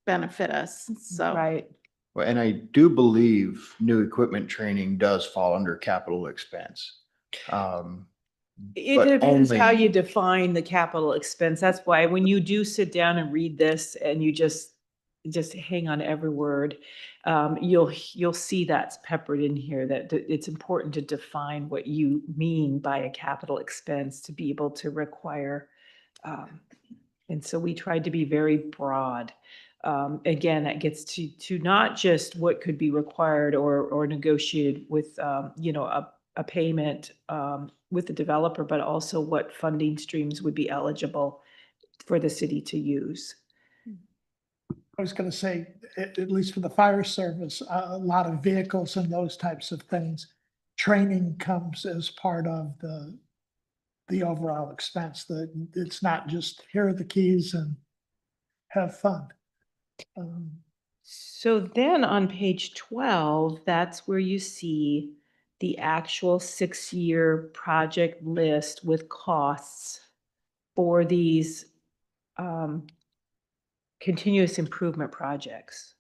benefit us, so. Right. Well, and I do believe new equipment training does fall under capital expense. It But depends how only- you define the capital expense. That's why when you do sit down and read this and you just hang on every word, you'll see that's peppered in here, that it's important to define what you mean by a capital expense to be able to require. And so we tried to be very broad. Again, that gets to not just what could be required or negotiated with, a payment with the developer, but also what funding streams would be eligible for the city to use. I was gonna say, at least for the fire service, a lot of vehicles and those types of things, training comes as part of the overall expense, that it's not just here are the keys and have fun. So then on page 12, that's where you see the actual 6-year project list with costs for these continuous improvement projects.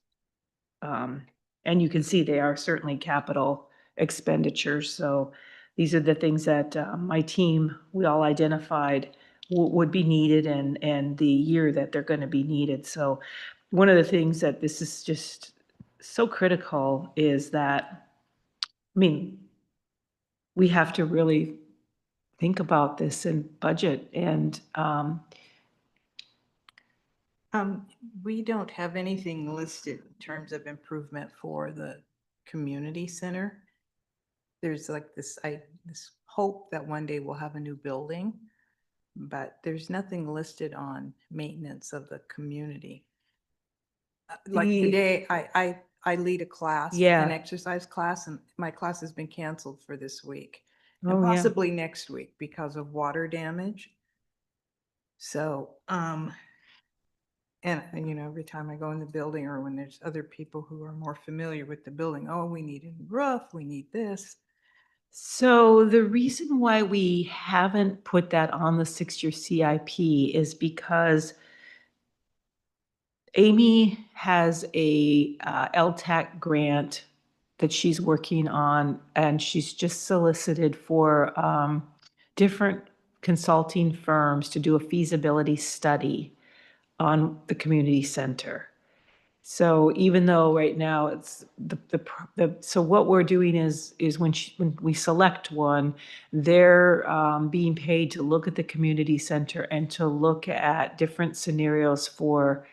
And you can see they are certainly capital expenditures. So these are the things that my team, we all identified would be needed and the year that they're going to be needed. So one of the things that this is just so critical is that, I mean, we have to really think about this and budget and We don't have anything listed in terms of improvement for the community center. There's like this hope that one day we'll have a new building, but there's nothing listed on maintenance of the community. Like The- today, I lead a class, Yeah. an exercise class, and my class has been canceled for this week. And Oh, yeah. possibly next week because of water damage. So, and every time I go in the building or when there's other people who are more familiar with the building, oh, we need a new roof, we need this. So the reason why we haven't put that on the 6-year CIP is because Amy has a LTAC grant that she's working on, and she's just solicited for different consulting firms to do a feasibility study on the community center. So even though right now it's so what we're doing is when we select one, they're being paid to look at the community center and to look at different scenarios for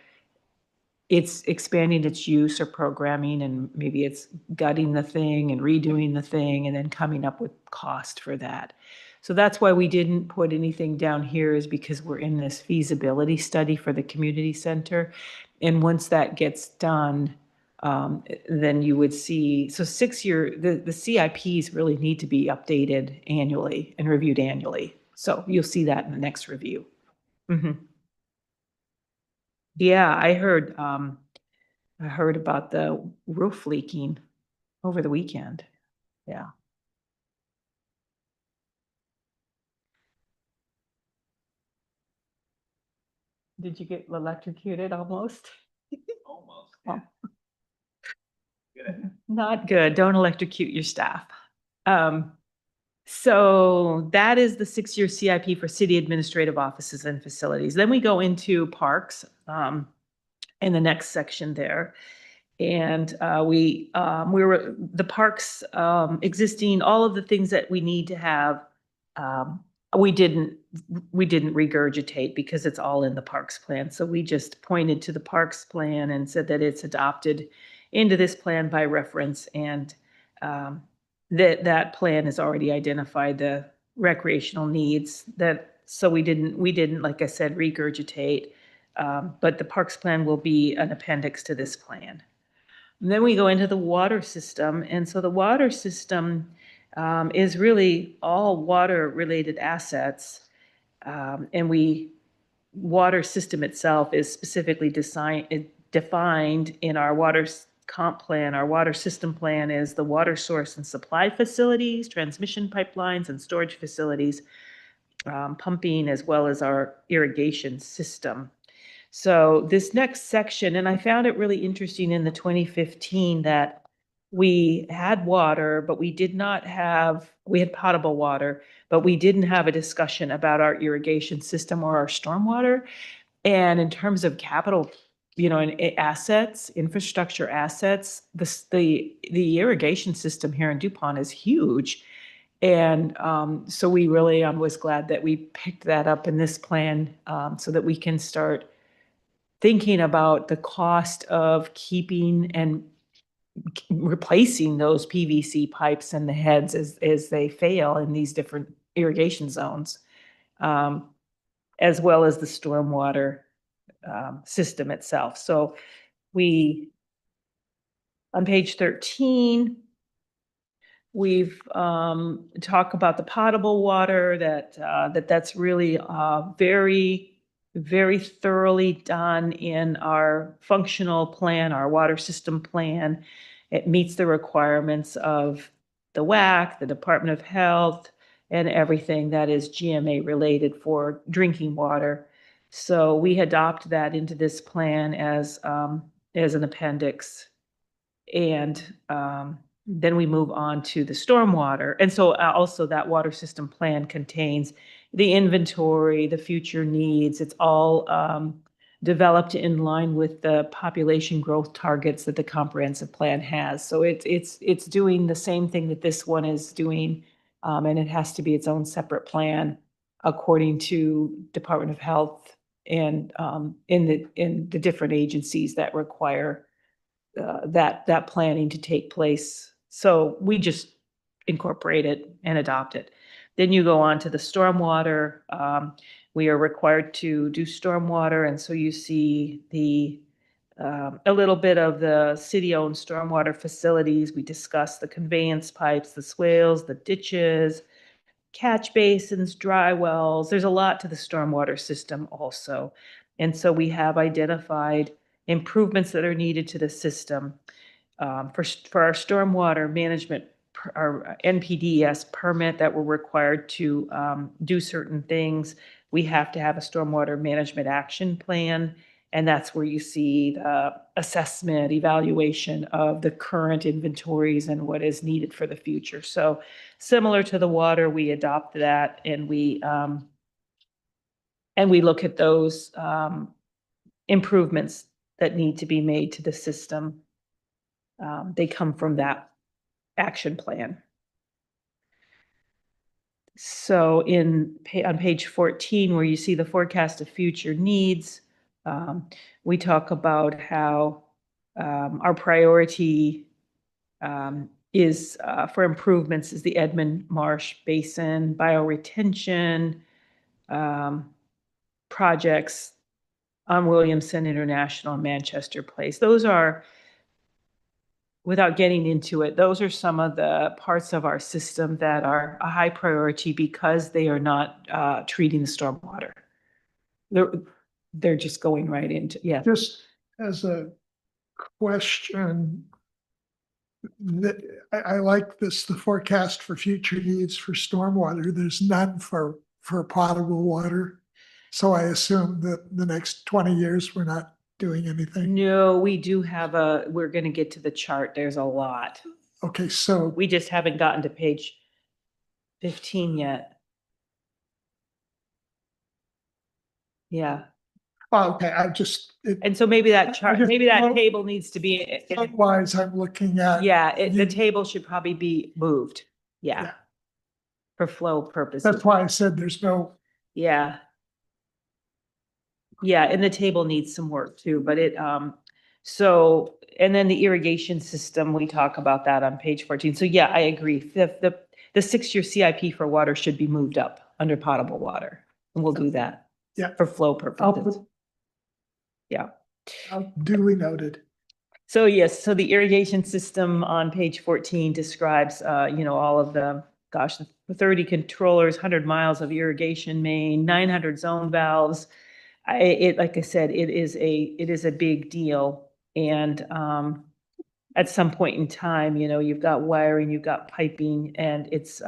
it's expanding its use or programming, and maybe it's gutting the thing and redoing the thing and then coming up with cost for that. So that's why we didn't put anything down here, is because we're in this feasibility study for the community center. And once that gets done, then you would see, so 6-year, the CIPs really need to be updated annually and reviewed annually. So you'll see that in the next review. Mhm. Yeah, I heard about the roof leaking over the weekend. Yeah. Did you get electrocuted almost? Almost. Oh. Good. Not good. Don't electrocute your staff. So that is the 6-year CIP for city administrative offices and facilities. Then we go into parks in the next section there. And we were the parks existing, all of the things that we need to have. We didn't regurgitate because it's all in the parks plan. So we just pointed to the parks plan and said that it's adopted into this plan by reference, and that plan has already identified the recreational needs. So we didn't, like I said, regurgitate. But the parks plan will be an appendix to this plan. And then we go into the water system. And so the water system is really all water-related assets. Water system itself is specifically defined in our comp plan. Our water system plan is the water source and supply facilities, transmission pipelines, and storage facilities, pumping, as well as our irrigation system. So this next section, and I found it really interesting in the 2015 that we had water, but we had potable water, but we didn't have a discussion about our irrigation system or our stormwater. And in terms of capital, and assets, infrastructure assets, the irrigation system here in DuPont is huge. And so we really, I was glad that we picked that up in this plan so that we can start thinking about the cost of keeping and replacing those PVC pipes and the heads as they fail in these different irrigation zones, as well as the stormwater system itself. So on page 13, we've talked about the potable water, that's really very, very thoroughly done in our functional plan, our water system plan. It meets the requirements of the WAC, the Department of Health, and everything that is GMA related for drinking water. So we adopt that into this plan as an appendix. And then we move on to the stormwater. And so also that water system plan contains the inventory, the future needs. It's all developed in line with the population growth targets that the comprehensive plan has. So it's doing the same thing that this one is doing, and it has to be its own separate plan according to Department of Health and in the different agencies that require that planning to take place. So we just incorporate it and adopt it. Then you go on to the stormwater. We are required to do stormwater, and so you see a little bit of the city-owned stormwater facilities. We discuss the conveyance pipes, the swales, the ditches, catch basins, dry wells. There's a lot to the stormwater system also. And so we have identified improvements that are needed to the system. For our stormwater management, our NPDES permit that we're required to do certain things, we have to have a stormwater management action plan. And that's where you see the assessment, evaluation of the current inventories and what is needed for the future. So similar to the water, we adopt that and we look at those improvements that need to be made to the system. They come from that action plan. So on page 14, where you see the forecast of future needs, we talk about how our priority is for improvements is the Edmund Marsh Basin, bioretention projects on Williamson International and Manchester Place. Those are, without getting into it, those are some of the parts of our system that are a high priority because they are not treating the stormwater. They're just going right into, yeah. Just as a question, I like this, the forecast for future needs for stormwater. There's none for potable water. So I assume that the next 20 years, we're not doing anything. No, we do have we're going to get to the chart. There's a lot. Okay, so We just haven't gotten to page 15 yet. Yeah. okay, And so maybe that I chart, just- maybe that well, table needs to be, otherwise I'm looking at. yeah, the you- table should probably be moved. Yeah. Yeah. For flow purposes. That's why I said there's no, Yeah. Yeah, and the table needs some work too, but and then the irrigation system, we talk about that on page 14. So yeah, I agree. The 6-year CIP for water should be moved up under potable water. And we'll do that. Yeah. For flow I'll purposes. put- Yeah. duly noted. So yes, so the irrigation system on page 14 describes, all of the, gosh, the 30 controllers, 100 miles of irrigation main, 900 zone valves. Like I said, it is a big deal. And, at some point in time, you've got wiring, you've got piping, and it's,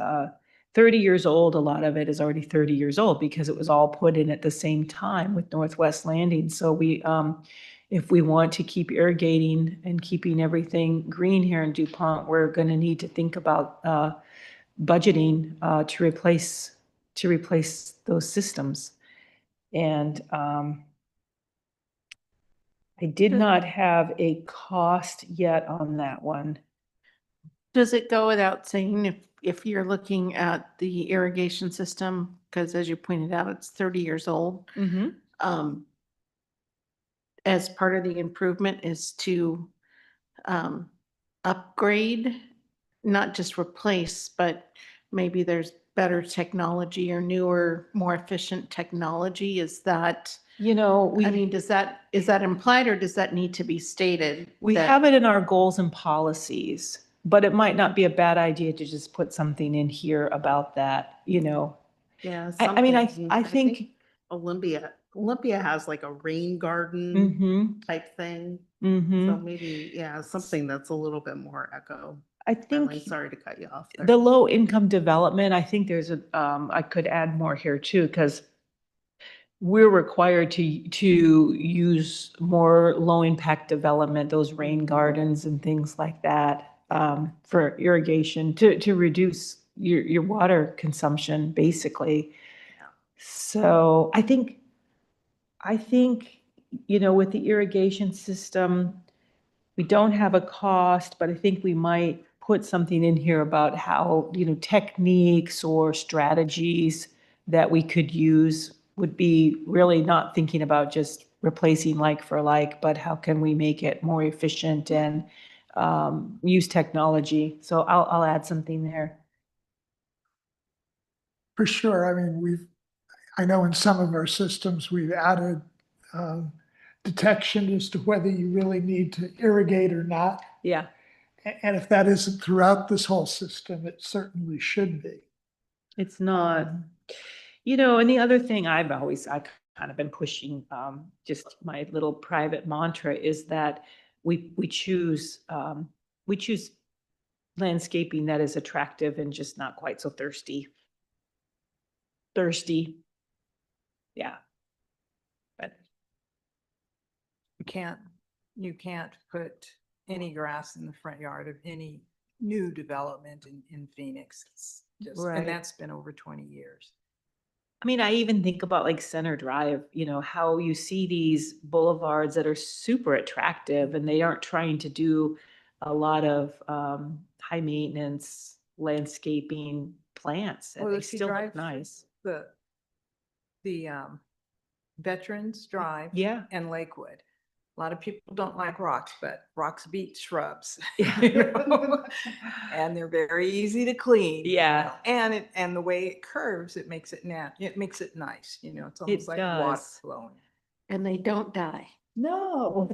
30 years old. A lot of it is already 30 years old because it was all put in at the same time with Northwest Landing. So if we want to keep irrigating and keeping everything green here in DuPont, we're going to need to think about budgeting to replace those systems. And I did not have a cost yet on that one. Does it go without saying if you're looking at the irrigation system, because as you pointed out, it's 30 years old, as part of the improvement is to upgrade, not just replace, but maybe there's better technology or newer, more efficient technology? Is that, You know, I mean, is that implied or does that need to be stated? we that- have it in our goals and policies, but it might not be a bad idea to just put something in here about that, Yeah. I mean, something. I think, Olympia has like a rain garden mhm, type thing. So mhm. maybe, yeah, something that's a little bit more eco. I friendly. think Sorry to cut you off there. the low income development, I think there's I could add more here too, because we're required to use more low impact development, those rain gardens and things like that, for irrigation to reduce your water consumption, basically. Yeah. So I think, with the irrigation system, we don't have a cost, but I think we might put something in here about how, techniques or strategies that we could use would be really not thinking about just replacing like for like, but how can we make it more efficient and use technology. So I'll add something there. For sure. I mean, I know in some of our systems, we've added detection as to whether you really need to irrigate or not. Yeah. And if that isn't throughout this whole system, it certainly should be. It's not, and the other thing I've kind of been pushing, just my little private mantra is that we choose landscaping that is attractive and just not quite so thirsty. Yeah. But You can't put any grass in the front yard of any new development in Phoenix. It's just, Right. and that's been over 20 years. I mean, I even think about like Center Drive, how you see these boulevards that are super attractive and they aren't trying to do a lot of high maintenance landscaping plants and Well, they if you still look drive nice. The Veterans Drive Yeah. and Lakewood. A lot of people don't like rocks, but rocks beat shrubs. And they're very easy to clean. Yeah. And the way it curves, it makes it nice, it's almost like water does. flowing. And they don't die. No.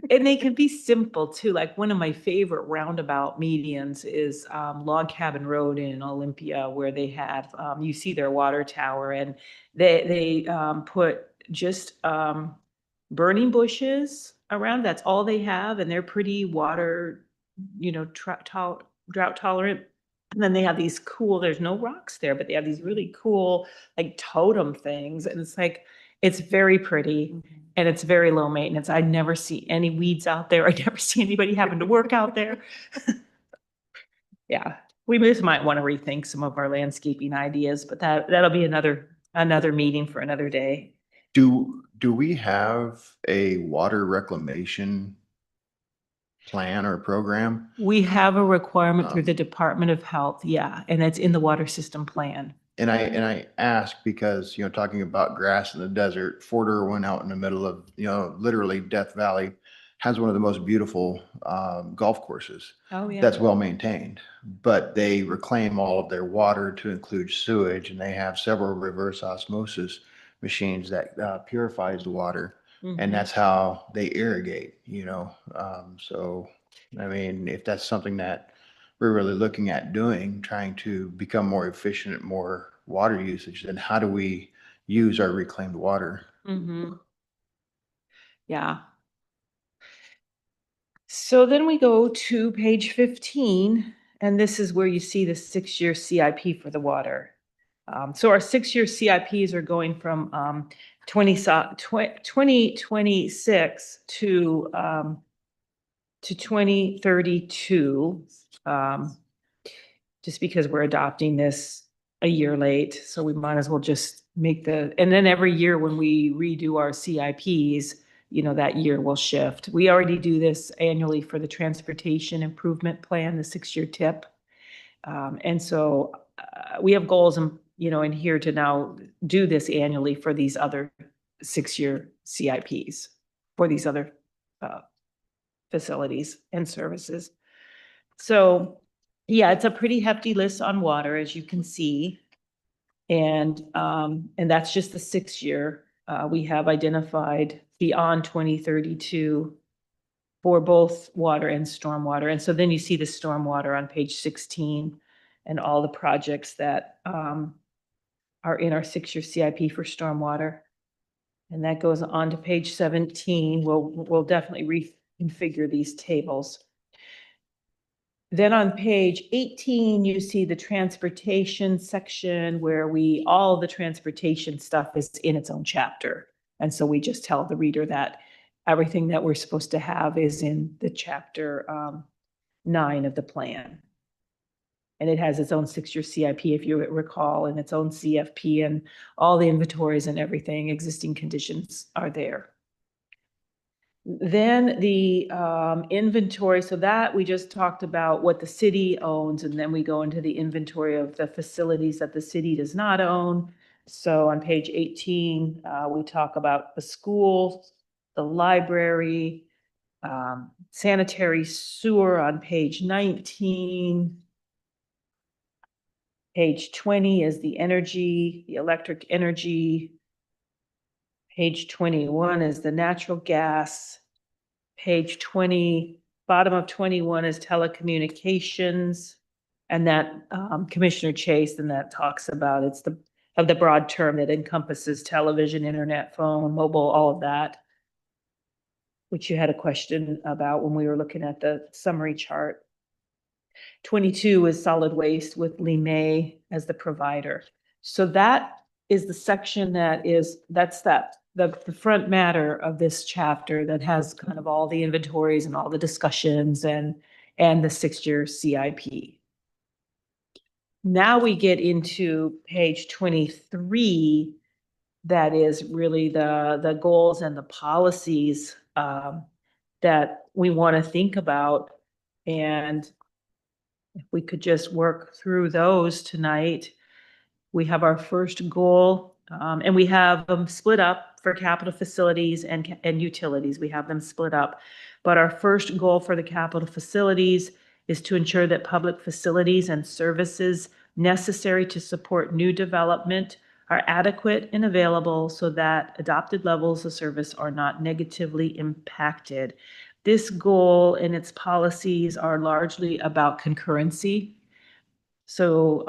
And they can be simple too. Like one of my favorite roundabout medians is Log Cabin Road in Olympia, where they have, you see their water tower and they put just burning bushes around. That's all they have. And they're pretty water, drought tolerant. And then they have these cool, there's no rocks there, but they have these really cool like totem things. And it's like, it's very pretty and it's very low maintenance. I never see any weeds out there. I never see anybody having to work out there. Yeah, we just might want to rethink some of our landscaping ideas, but that'll be another meeting for another day. Do we have a water reclamation plan or program? We have a requirement through Um, the Department of Health, yeah, and it's in the water system plan. And I ask because, talking about grass in the desert, Fort Irwin out in the middle of, literally Death Valley has one of the most beautiful golf courses Oh, yeah. that's well maintained. But they reclaim all of their water to include sewage and they have several reverse osmosis machines that purifies the water. Mhm. and that's how they irrigate, you know? So, I mean, if that's something that we're really looking at doing, trying to become more efficient, more water usage, then how do we use our reclaimed water? Mhm. Yeah. So then we go to page 15, and this is where you see the 6-year CIP for the water. So our 6-year CIPs are going from 2026 to 2032. Just because we're adopting this a year late, so we might as well just make and then every year when we redo our CIPs, you know, that year will shift. We already do this annually for the Transportation Improvement Plan, the 6-year TIP. And so we have goals and, you know, in here to now do this annually for these other 6-year CIPs, for these other facilities and services. So, yeah, it's a pretty hefty list on water, as you can see. And that's just the 6-year. We have identified beyond 2032 for both water and stormwater. And so then you see the stormwater on page 16 and all the projects that are in our 6-year CIP for stormwater. And that goes on to page 17. We'll definitely reconfigure these tables. Then on page 18, you see the transportation section where all the transportation stuff is in its own chapter. And so we just tell the reader that everything that we're supposed to have is in the chapter 9 of the plan. And it has its own 6-year CIP, if you recall, and its own CFP, and all the inventories and everything, existing conditions are there. Then the inventory, so that we just talked about what the city owns, and then we go into the inventory of the facilities that the city does not own. So on page 18, we talk about the school, the library, sanitary sewer on page 19. Page 20 is the energy, the electric energy. Page 21 is the natural gas. Page 20, bottom of 21 is telecommunications. And that Commissioner Chase, and that talks about it's the broad term that encompasses television, internet, phone, mobile, all of that, which you had a question about when we were looking at the summary chart. 22 is solid waste with Lee May as the provider. So that is the section that's the front matter of this chapter that has kind of all the inventories and all the discussions and the 6-year CIP. Now we get into page 23. That is really the goals and the policies that we want to think about. And if we could just work through those tonight. We have our first goal, and we have them split up for capital facilities and utilities. We have them split up. But our first goal for the capital facilities is to ensure that public facilities and services necessary to support new development are adequate and available so that adopted levels of service are not negatively impacted. This goal and its policies are largely about concurrency. So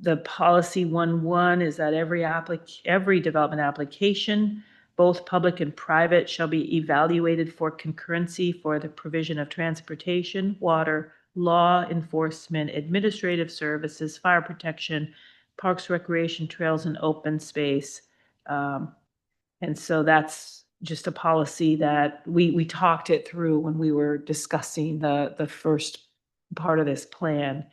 the policy 1.1 is that every development application, both public and private, shall be evaluated for concurrency for the provision of transportation, water, law enforcement, administrative services, fire protection, parks, recreation, trails, and open space. And so that's just a policy that we talked it through when we were discussing the first part of this plan,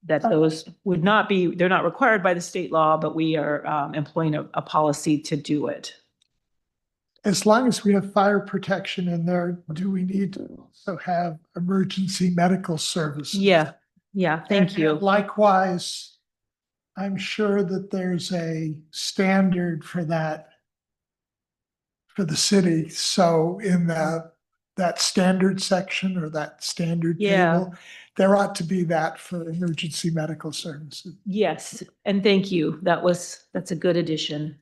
that those would not be, they're not required by the state law, but we are employing a policy to do it. As long as we have fire protection in there, do we need to also have emergency medical services? Yeah, thank you. And likewise, I'm sure that there's a standard for that for the city. So in that standard section or that standard table, there ought to be that for emergency medical services. Yes, and thank you. That's a good addition.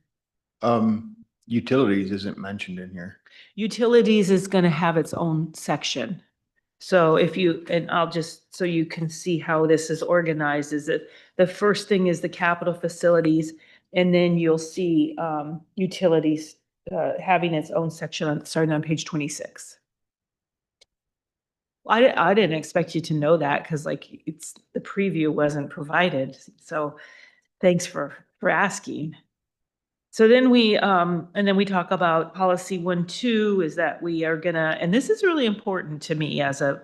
Utilities isn't mentioned in here. Utilities is going to have its own section. So if you, and I'll just, so you can see how this is organized, is that the first thing is the capital facilities, and then you'll see utilities having its own section on, starting on page 26. I didn't expect you to know that because like it's, the preview wasn't provided. So thanks for asking. So then we, and then we talk about policy 1.2 is that we are gonna, and this is really important to me as a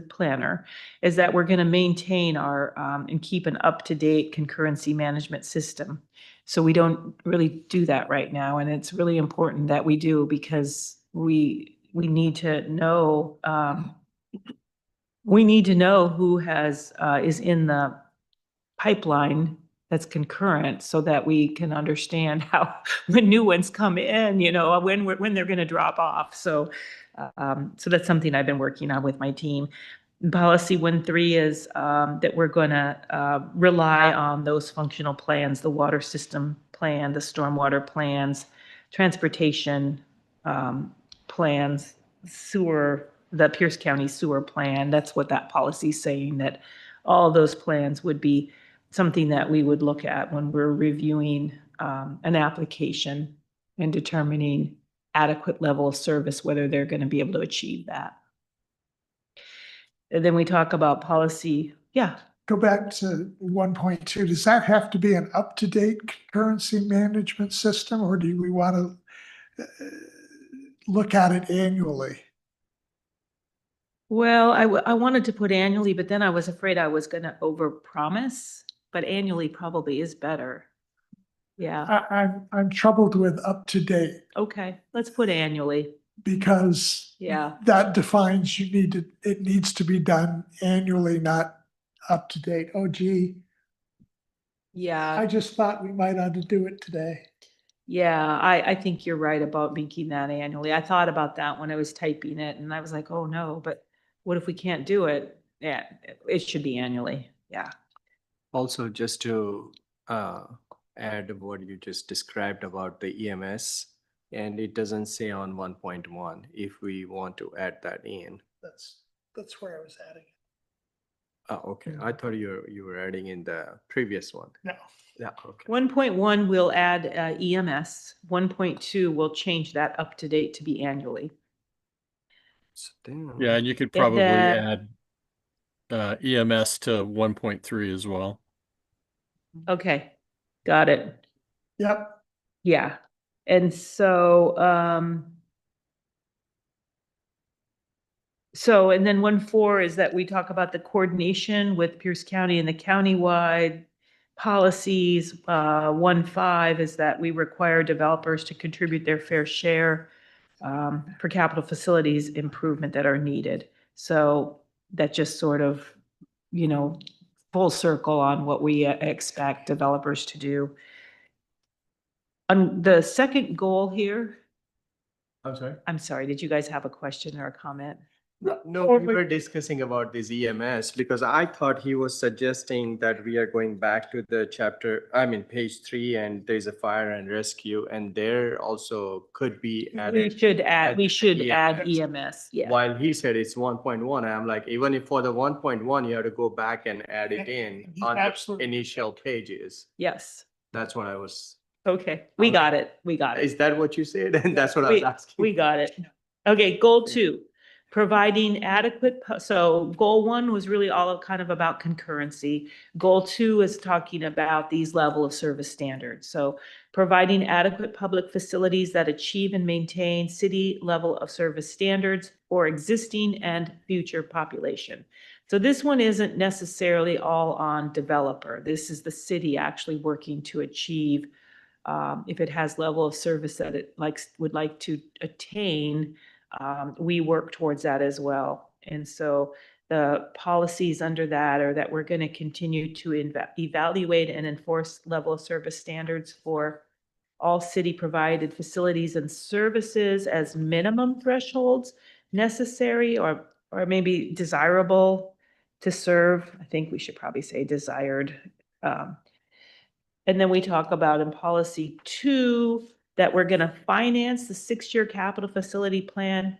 planner, is that we're gonna maintain our, and keep an up-to-date concurrency management system. So we don't really do that right now, and it's really important that we do because we need to know, who has, is in the pipeline that's concurrent so that we can understand how, when new ones come in, you know, when they're going to drop off. So, so that's something I've been working on with my team. Policy 1.3 is that we're going to rely on those functional plans, the water system plan, the stormwater plans, transportation plans, sewer, the Pierce County sewer plan. That's what that policy is saying, that all those plans would be something that we would look at when we're reviewing an application and determining adequate level of service, whether they're going to be able to achieve that. And then we talk about policy. Yeah. Go back to 1.2. Does that have to be an up-to-date concurrency management system, or do we want to look at it annually? Well, I wanted to put annually, but then I was afraid I was going to overpromise, but annually probably is better. Yeah. I'm troubled with up-to-date Okay, let's put annually. because Yeah. that defines it needs to be done annually, not up-to-date. Oh, gee, Yeah. I just thought we might ought to do it today. Yeah, I think you're right about making that annually. I thought about that when I was typing it and I was like, oh no, but what if we can't do it? Yeah, it should be annually. Yeah. Also, just to add what you just described about the EMS, and it doesn't say on 1.1 if we want to add that in. That's where I was adding it. Oh, okay. I thought you were adding in the previous one. No. Yeah, okay. 1.1 will add EMS. 1.2 will change that up to date to be annually. So then, Yeah, and you could And probably then- add EMS to 1.3 as well. Okay, got it. Yep. Yeah. And so, and then 1.4 is that we talk about the coordination with Pierce County and the countywide policies. 1.5 is that we require developers to contribute their fair share for capital facilities improvement that are needed. So that just sort of, you know, full circle on what we expect developers to do. On the second goal here, I'm sorry, did you guys have a question or a comment? No, we were discussing about this EMS because I thought he was suggesting that we are going back to the page 3, and there's a fire and rescue, and there also could be We added. should add EMS. EMS, yeah. While he said it's 1.1, I'm like, even if for the 1.1, you have to go back and add it in on the Absolutely. initial pages. Yes, That's what I was, okay, we got it, we got it. is that what you said? And that's what I was asking. We got it. Okay, goal 2, providing adequate, so goal 1 was really all kind of about concurrency. Goal 2 is talking about these level of service standards. So providing adequate public facilities that achieve and maintain city level of service standards for existing and future population. So this one isn't necessarily all on developer. This is the city actually working to achieve, if it has level of service that it would like to attain, we work towards that as well. And so the policies under that are that we're going to continue to evaluate and enforce level of service standards for all city provided facilities and services as minimum thresholds necessary or maybe desirable to serve. I think we should probably say desired. And then we talk about in policy 2, that we're gonna finance the 6-year capital facility plan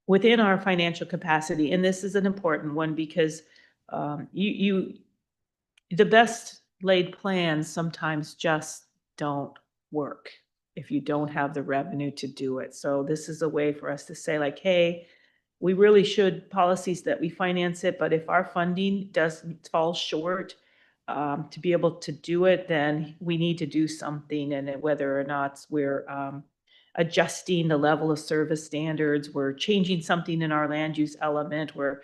within our financial capacity. And this is an important one because the best laid plans sometimes just don't work if you don't have the revenue to do it. So this is a way for us to say like, hey, we really should policies that we finance it, but if our funding doesn't fall short to be able to do it, then we need to do something. And whether or not we're adjusting the level of service standards, we're changing something in our land use element, we're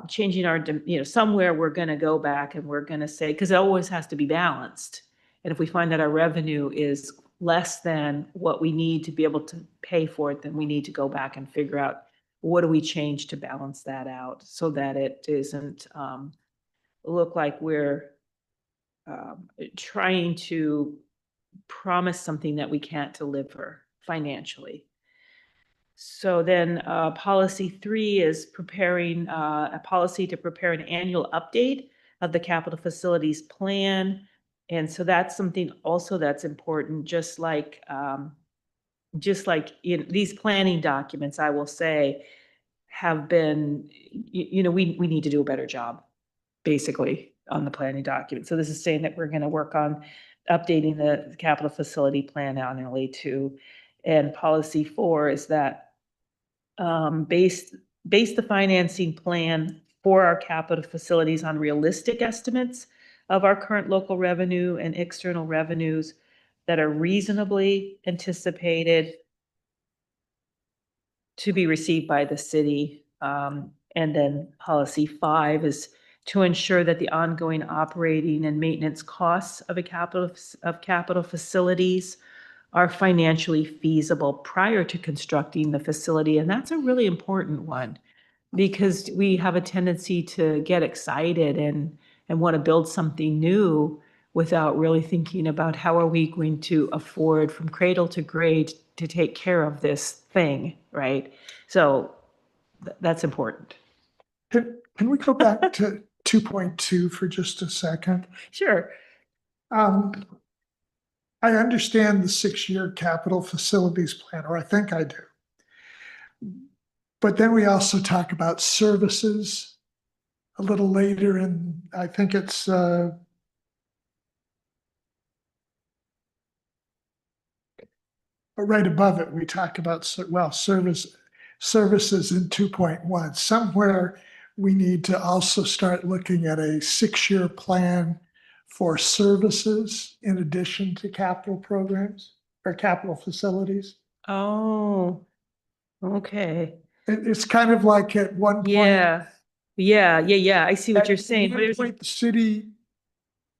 changing our, somewhere we're going to go back and we're going to say, because it always has to be balanced. And if we find that our revenue is less than what we need to be able to pay for it, then we need to go back and figure out what do we change to balance that out so that it doesn't look like we're trying to promise something that we can't deliver financially. So then policy 3 is preparing a policy to prepare an annual update of the capital facilities plan. And so that's something also that's important, just like in these planning documents, I will say, have been, we need to do a better job, basically, on the planning document. So this is saying that we're going to work on updating the capital facility plan annually too. And policy 4 is that base the financing plan for our capital facilities on realistic estimates of our current local revenue and external revenues that are reasonably anticipated to be received by the city. And then policy 5 is to ensure that the ongoing operating and maintenance costs of capital facilities are financially feasible prior to constructing the facility. And that's a really important one because we have a tendency to get excited and want to build something new without really thinking about how are we going to afford from cradle to grave to take care of this thing, right? So that's important. Can we go back to 2.2 for just a second? Sure. I understand the 6-year capital facilities plan, or I think I do. But then we also talk about services a little later, and I think it's but right above it, we talk about, services in 2.1. Somewhere we need to also start looking at a 6-year plan for services in addition to capital programs or capital facilities. Oh, okay. It's kind of like at one point. Yeah. I see what you're saying, but The city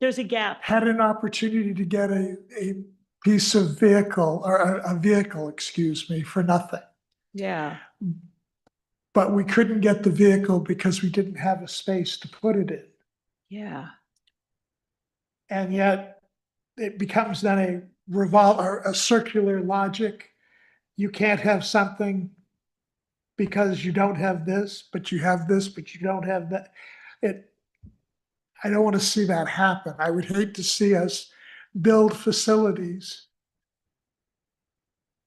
there's a gap. had an opportunity to get a piece of vehicle or a vehicle, excuse me, for nothing. Yeah. But we couldn't get the vehicle because we didn't have a space to put it in. Yeah. And yet it becomes then a circular logic. You can't have something because you don't have this, but you have this, but you don't have that. I don't want to see that happen. I would hate to see us build facilities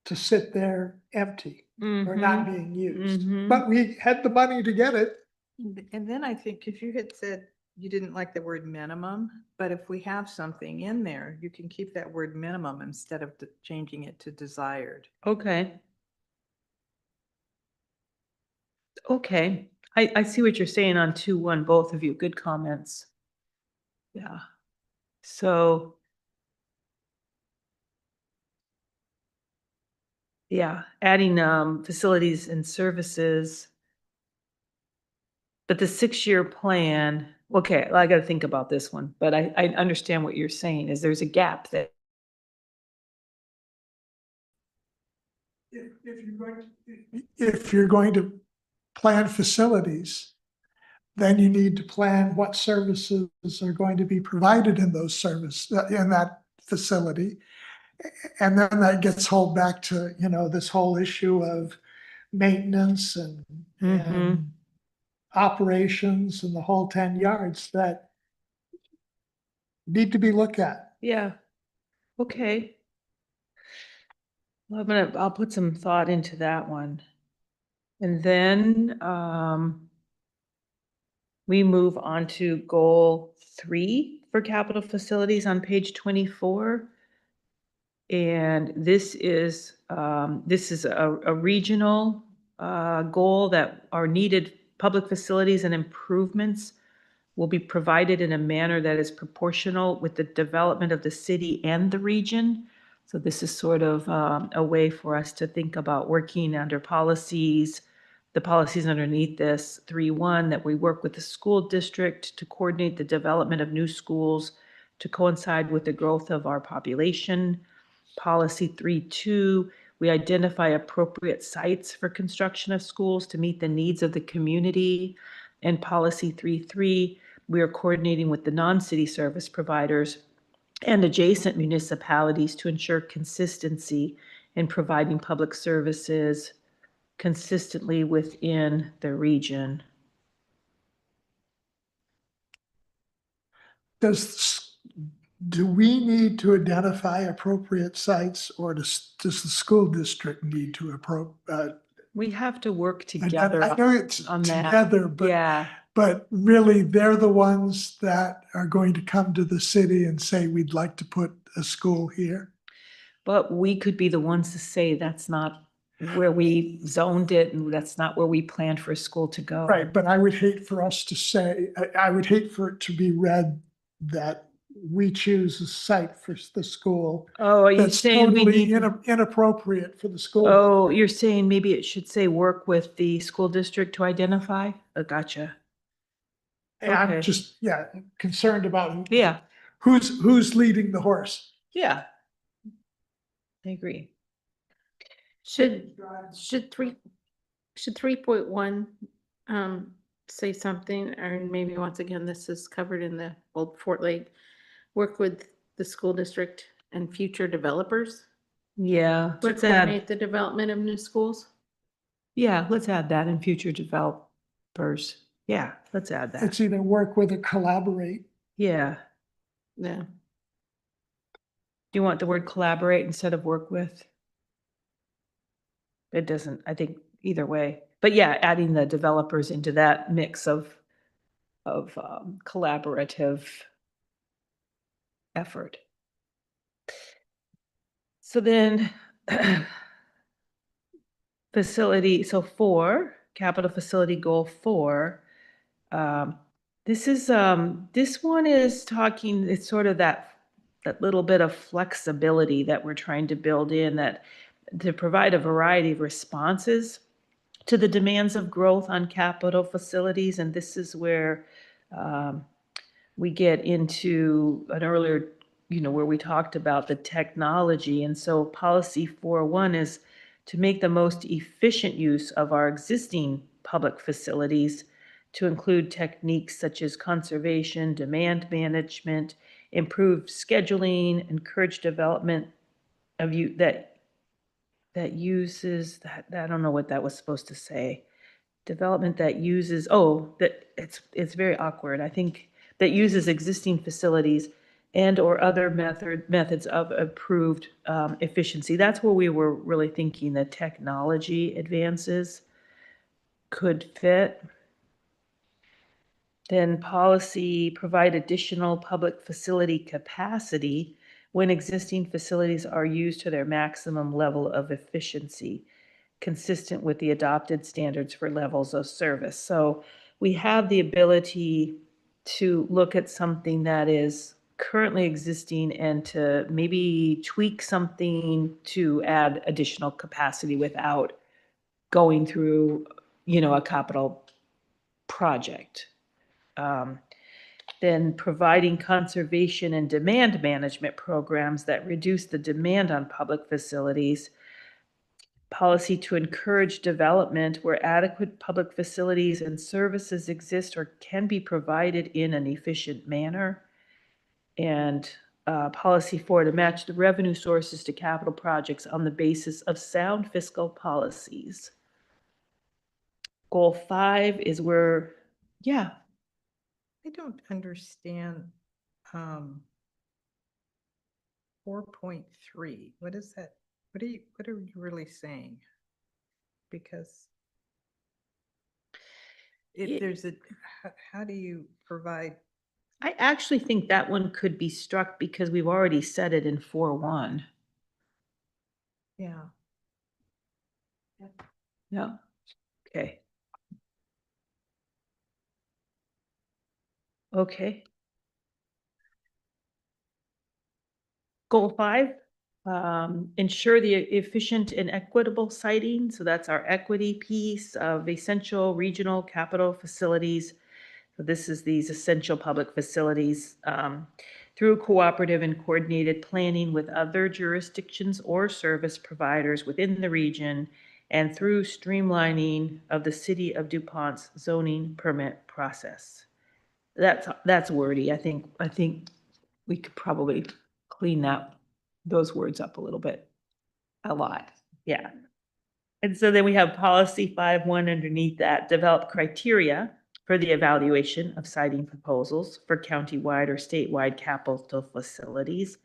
to sit there empty or not being used. But we had the money to get it. And then I think if you had said you didn't like the word minimum, but if we have something in there, you can keep that word minimum instead of changing it to desired. Okay. Okay. I see what you're saying on 2.1, both of you. Good comments. Yeah. So. Yeah, adding facilities and services. But the 6-year plan, okay, I got to think about this one, but I understand what you're saying is there's a gap that. If you're going to plan facilities, then you need to plan what services are going to be provided in in that facility. And then that gets hauled back to, this whole issue of maintenance and operations and the whole 10 yards that need to be looked at. Yeah. Okay. Well, I'll put some thought into that one. And then, we move on to goal 3 for capital facilities on page 24. And this is a regional goal that our needed public facilities and improvements will be provided in a manner that is proportional with the development of the city and the region. So this is sort of a way for us to think about working under policies, the policies underneath this 3.1, that we work with the school district to coordinate the development of new schools to coincide with the growth of our population. Policy 3.2, we identify appropriate sites for construction of schools to meet the needs of the community. And policy 3.3, we are coordinating with the non-city service providers and adjacent municipalities to ensure consistency in providing public services consistently within the region. Do we need to identify appropriate sites, or does the school district need to We have to work I together know it's on that. together, but Yeah, but really, they're the ones that are going to come to the city and say, we'd like to put a school here. but we could be the ones to say that's not where we zoned it and that's not where we planned for a school to go. Right, but I would hate for us to say, I would hate for it to be read that we choose a site for the school. Oh, are you That's saying we totally need? inappropriate for the school. Oh, you're saying maybe it should say work with the school district to identify? Oh, gotcha. And I'm okay. just, concerned about Yeah, who's leading the horse. yeah. I agree. Should 3.1 say something, or maybe once again, this is covered in the old Fort Lake, work with the school district and future developers Yeah, to let's add, coordinate the development of new schools? let's add that in future developers. Yeah, let's add that. It's either work with or collaborate. Yeah. Yeah. Do you want the word collaborate instead of work with? It doesn't, I think, either way. But yeah, adding the developers into that mix of collaborative effort. So then facility, so 4, capital facility goal 4. This one is talking, it's sort of that little bit of flexibility that we're trying to build in, that to provide a variety of responses to the demands of growth on capital facilities. And this is where we get into an earlier, where we talked about the technology. And so policy 4.1 is to make the most efficient use of our existing public facilities, to include techniques such as conservation, demand management, improved scheduling, encourage development of that uses that, I don't know what that was supposed to say. Development that uses, that it's very awkward. I think that uses existing facilities and or other methods of improved efficiency. That's where we were really thinking the technology advances could fit. Then policy, provide additional public facility capacity when existing facilities are used to their maximum level of efficiency, consistent with the adopted standards for levels of service. So we have the ability to look at something that is currently existing and to maybe tweak something to add additional capacity without going through, a capital project. Then providing conservation and demand management programs that reduce the demand on public facilities. Policy to encourage development where adequate public facilities and services exist or can be provided in an efficient manner. And policy 4, to match the revenue sources to capital projects on the basis of sound fiscal policies. Goal 5 is where, I don't understand 4.3. What is that? what are you really saying? Because Ye- if there's how do you provide, I actually think that one could be struck because we've already said it in 4.1. yeah. Yeah. Okay. Okay. Goal 5, ensure the efficient and equitable siting. So that's our equity piece of essential regional capital facilities. So this is these essential public facilities through cooperative and coordinated planning with other jurisdictions or service providers within the region and through streamlining of the City of DuPont's zoning permit process. That's wordy. I think we could probably clean those words up a little bit. A lot, yeah. And so then we have policy 5.1 underneath that, develop criteria for the evaluation of siting proposals for countywide or statewide capital facilities.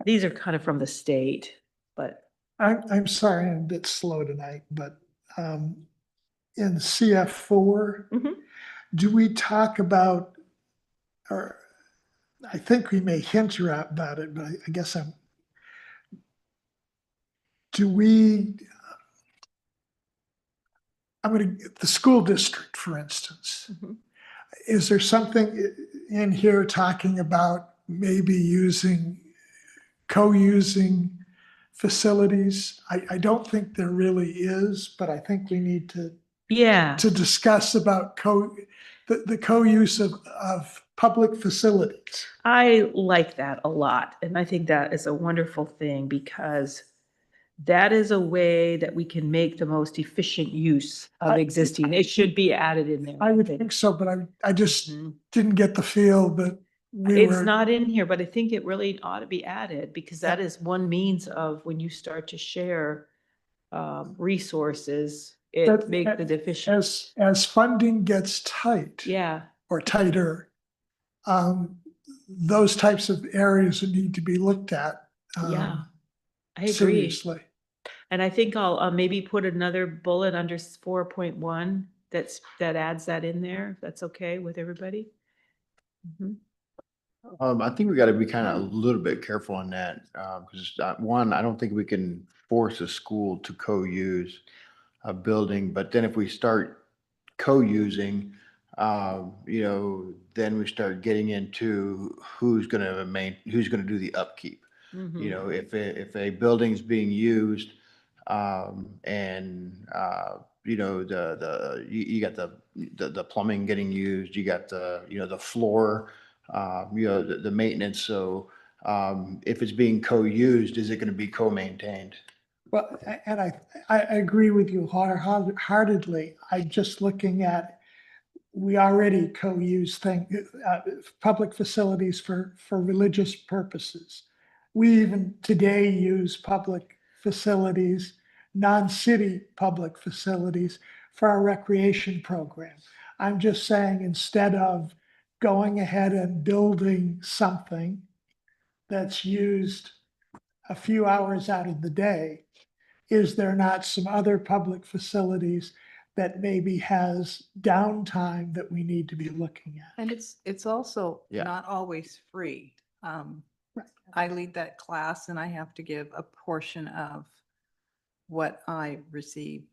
These are kind of from the state, but I'm sorry, I'm a bit slow tonight, but in CF4, Mhm. do we talk about, or I think we may hint about it, but I guess the school district, for instance, Mhm. is there something in here talking about maybe co-using facilities? I don't think there really is, but I think we need to yeah. discuss about the co-use of public facilities. I like that a lot. And I think that is a wonderful thing because that is a way that we can make the most efficient use of existing. It should be added in there. I would think so, but I just Mhm. didn't get the feel that we It's were. not in here, but I think it really ought to be added because that is one means of when you start to share resources, it That- makes it efficient. As funding gets tight Yeah, or tighter, those types of areas would need to be looked at. yeah, I agree. Seriously. And I think I'll maybe put another bullet under 4.1 that adds that in there. If that's okay with everybody. Mhm. I think we gotta be kind of a little bit careful on that, because one, I don't think we can force a school to co-use a building, but then if we start co-using, then we start getting into who's gonna do the upkeep. Mhm. You know, if a building's being used, and, you got the plumbing getting used, you got the floor, the maintenance. So, if it's being co-used, is it gonna be co-maintained? Well, and I agree with you heartedly. I'm just looking at, we already co-use public facilities for religious purposes. We even today use public facilities, non-city public facilities for our recreation program. I'm just saying, instead of going ahead and building something that's used a few hours out of the day, is there not some other public facilities that maybe has downtime that we need to be looking at? And it's also Yeah. not always free. Right. I lead that class and I have to give a portion of what I receive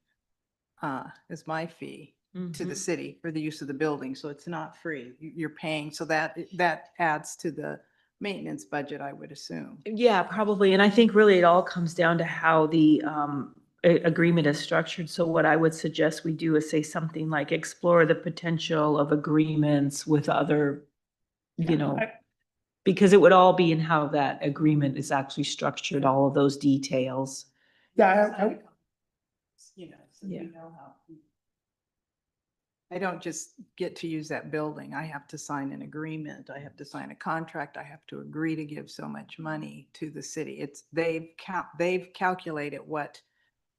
as my fee to the Mhm. city for the use of the building. So it's not free. You're paying. So that adds to the maintenance budget, I would assume. Yeah, probably. And I think really it all comes down to how the agreement is structured. So what I would suggest we do is say something like explore the potential of agreements with other, because it would all be in how that agreement is actually structured, all of those details. Yeah, You know, so Yeah. you know how. I don't just get to use that building. I have to sign an agreement. I have to sign a contract. I have to agree to give so much money to the city. They've calculated what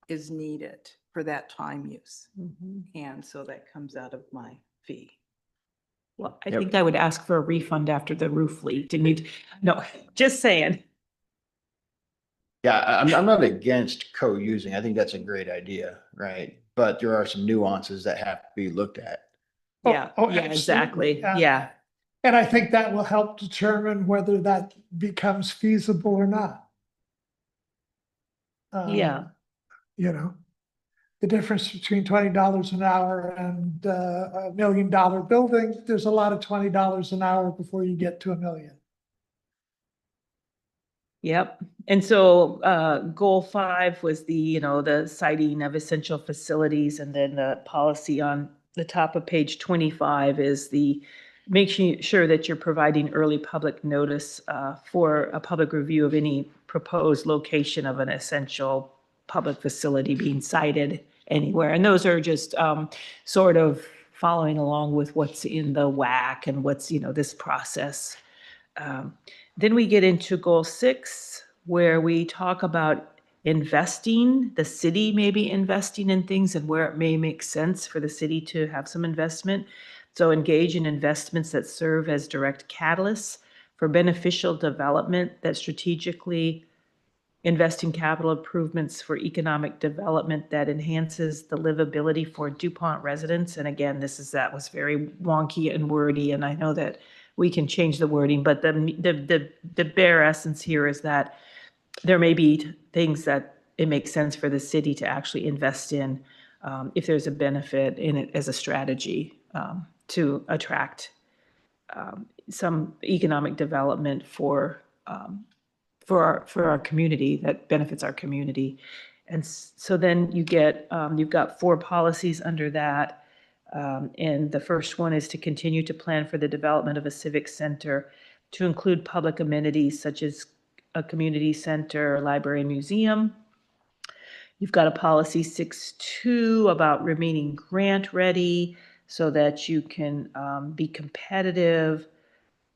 is needed for that time use. Mhm. And so that comes out of my fee. Well, I Yep. think I would ask for a refund after the roof leaked and no, just saying. Yeah, I'm not against co-using. I think that's a great idea, right? But there are some nuances that have to be looked at. Oh, Yeah, oh, yeah, exactly. absolutely. Yeah. And I think that will help determine whether that becomes feasible or not. Yeah. You know, the difference between $20 an hour and $1 million building, there's a lot of $20 an hour before you get to $1 million. Yep. And so goal 5 was the citing of essential facilities, and then the policy on the top of page 25 is the making sure that you're providing early public notice for a public review of any proposed location of an essential public facility being cited anywhere. And those are just sort of following along with what's in the WAC and what's, this process. Then we get into goal 6, where we talk about investing, the city maybe investing in things and where it may make sense for the city to have some investment. So engage in investments that serve as direct catalysts for beneficial development, that strategically invest in capital improvements for economic development that enhances the livability for DuPont residents. And again, that was very wonky and wordy, and I know that we can change the wording, but the bare essence here is that there may be things that it makes sense for the city to actually invest in if there's a benefit in it as a strategy to attract some economic development for our community that benefits our community. And so then you've got 4 policies under that. And the first one is to continue to plan for the development of a civic center to include public amenities such as a community center, library, and museum. You've got a policy 6.2 about remaining grant ready so that you can be competitive.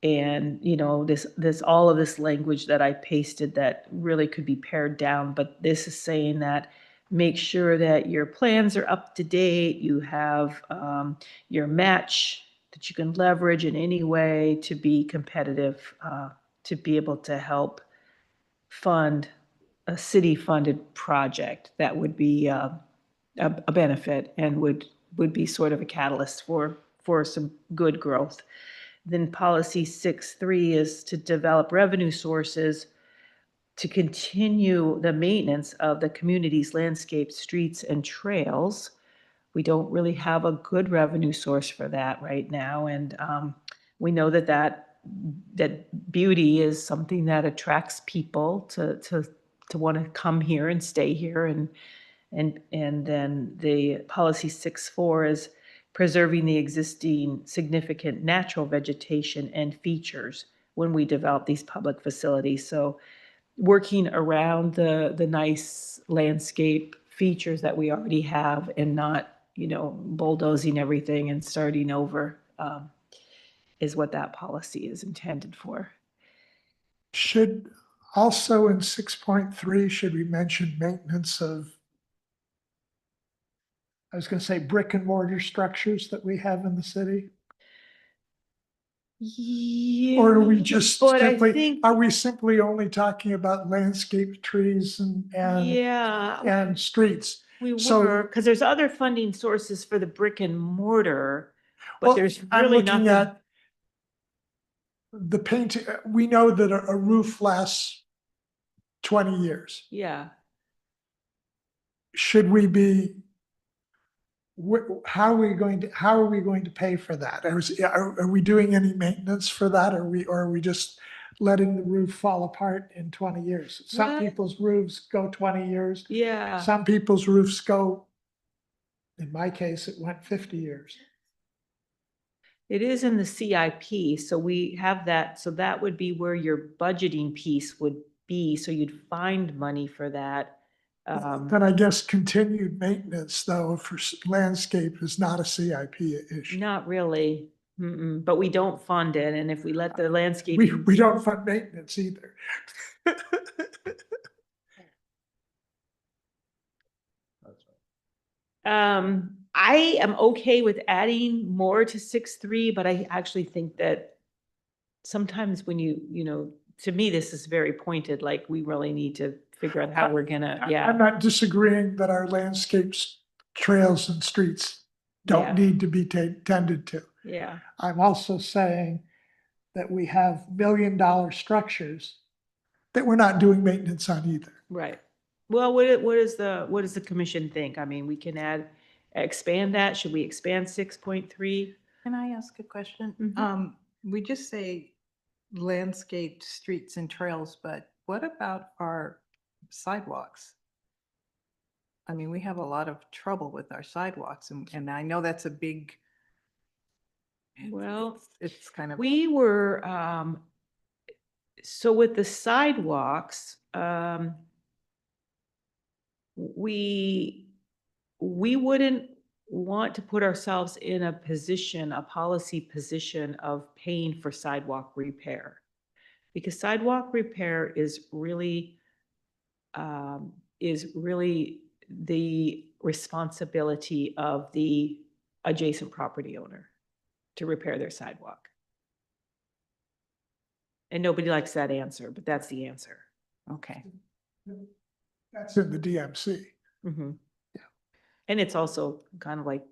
And this all of this language that I pasted that really could be pared down, but this is saying that make sure that your plans are up to date, you have your match that you can leverage in any way to be competitive, to be able to help fund a city-funded project that would be a benefit and would be sort of a catalyst for some good growth. Then policy 6.3 is to develop revenue sources to continue the maintenance of the community's landscapes, streets, and trails. We don't really have a good revenue source for that right now. And we know that beauty is something that attracts people to want to come here and stay here. And then the policy 6.4 is preserving the existing significant natural vegetation and features when we develop these public facilities. So working around the nice landscape features that we already have and not, bulldozing everything and starting over is what that policy is intended for. Should also in 6.3, should we mention maintenance of, I was going to say brick and mortar structures that we have in the city? Yeah. Or are we just but I simply, think, are we simply only talking about landscape trees yeah, and streets? we so- were, because there's other funding sources for the brick and mortar, but Well, there's I'm really looking nothing. at the paint. We know that a roof lasts 20 years. Yeah. Should we be, how are we going to pay for that? Are we doing any maintenance for that? Or are we just letting the roof fall apart in 20 years? Some Well- people's roofs go 20 years. Yeah. Some people's roofs go, in my case, it went 50 years. It is in the CIP, so we have that, so that would be where your budgeting piece would be, so you'd find money for that. But I guess continued maintenance though for landscape is not a CIP issue. Not really, but we don't fund it, and if we let the landscape. We don't fund maintenance either. I am okay with adding more to 6.3, but I actually think that sometimes when you to me, this is very pointed, like we really need to figure out how we're gonna, I'm yeah, not disagreeing that our landscapes, trails and streets Yeah. don't need to be tended to. yeah. I'm also saying that we have $1 million structures that we're not doing maintenance on either. Right. Well, what is what does the commission think? I mean, we can expand that. Should we expand 6.3? Can I ask a question? Mhm. We just say landscaped streets and trails, but what about our sidewalks? I mean, we have a lot of trouble with our sidewalks and I know that's a big. Well, It's kind of. We were, so with the sidewalks, we wouldn't want to put ourselves in a position, a policy position of paying for sidewalk repair. Because sidewalk repair is really the responsibility of the adjacent property owner to repair their sidewalk. And nobody likes that answer, but that's the answer. Okay. That's in the DMC. Mm-hmm. And it's also kind of like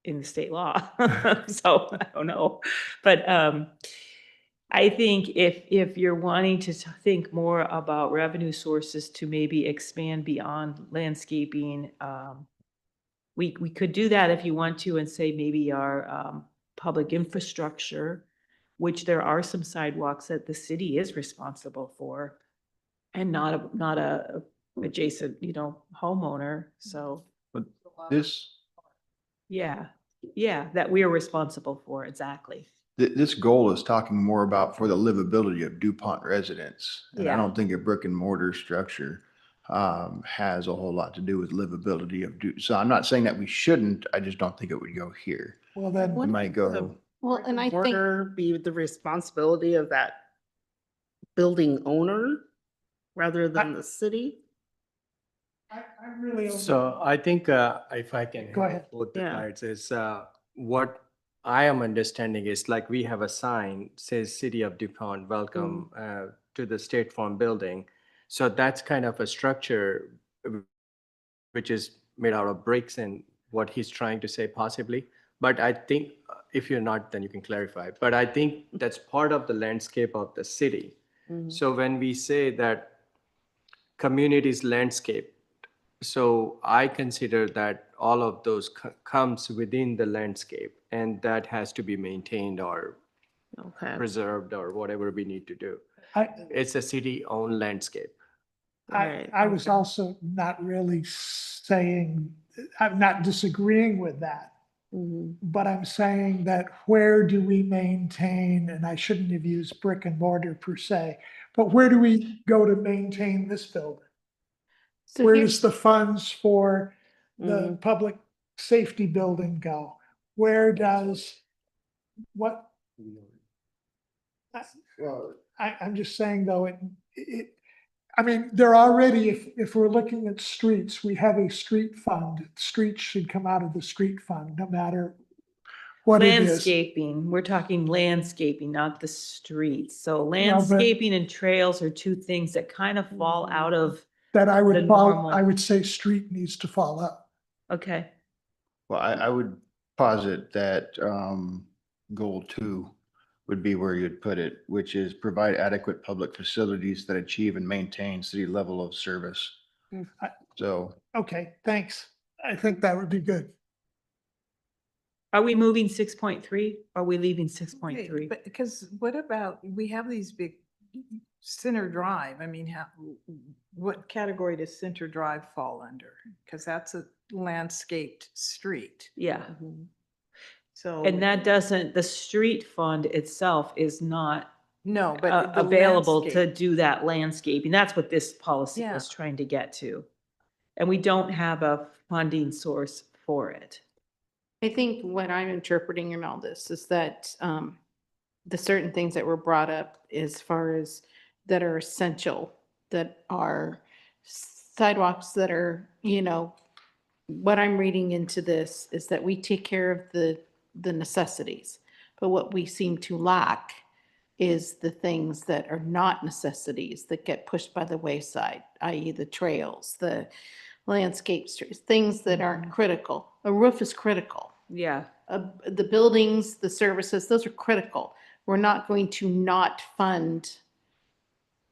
in the state law. So I don't know. But I think if you're wanting to think more about revenue sources to maybe expand beyond landscaping, we could do that if you want to and say maybe our public infrastructure, which there are some sidewalks that the city is responsible for and not a adjacent, homeowner. So But this, yeah, that we are responsible for, exactly. this goal is talking more about for the livability of DuPont residents. And I Yeah. don't think a brick and mortar structure has a whole lot to do with livability of so I'm not saying that we shouldn't, I just don't think it would go here. Well, then, It might go, Well, and I think, Order be the responsibility of that building owner rather than the city? I really. So I think if I can. Go help ahead. Both the Yeah. sides is what I am understanding is like we have a sign says City of DuPont, welcome to the State Farm building. So that's kind of a structure which is made out of bricks and what he's trying to say possibly. But I think if you're not, then you can clarify. But I think that's part of the landscape of the city. So when we say that communities landscape, so I consider that all of those comes within the landscape and that has to be maintained or Okay. preserved or whatever we need to do. I, It's a city-owned landscape. Right, I was okay. also not really saying, I'm not disagreeing with that. Mhm. But I'm saying that where do we maintain, and I shouldn't have used brick and mortar per se, but where do we go to maintain this building? so Where here's, does the funds for the Mhm. public safety building go? Where does, what? I'm just saying though, I mean, they're already, if we're looking at streets, we have a street fund. Streets should come out of the street fund, no matter what it is. Landscaping, we're talking landscaping, not the streets. So but- landscaping and trails are two things that kind of fall out of, That I the would normal. I would say street needs to fall up. okay, well, I would posit that goal 2 would be where you'd put it, which is provide adequate public facilities that achieve and maintain city level of service. I- So Okay, thanks. I think that would be good. are we moving 6.3? Are we leaving Wait, 6.3? But because what about, we have these big Center Drive, I mean, what category does Center Drive fall under? Because that's a landscaped street. Yeah, So. and that doesn't, the street fund itself is not No, but. the available to landscape- do that landscaping. That's what this policy Yeah. was trying to get to. And we don't have a funding source for it. I think what I'm interpreting in all this is that the certain things that were brought up as far as that are essential, that are sidewalks that are, what I'm reading into this is that we take care of the necessities. But what we seem to lack is the things that are not necessities that get pushed by the wayside, i.e. the trails, the landscape streets, things that aren't critical. A roof is critical. Yeah. The buildings, the services, those are critical. We're not going to not fund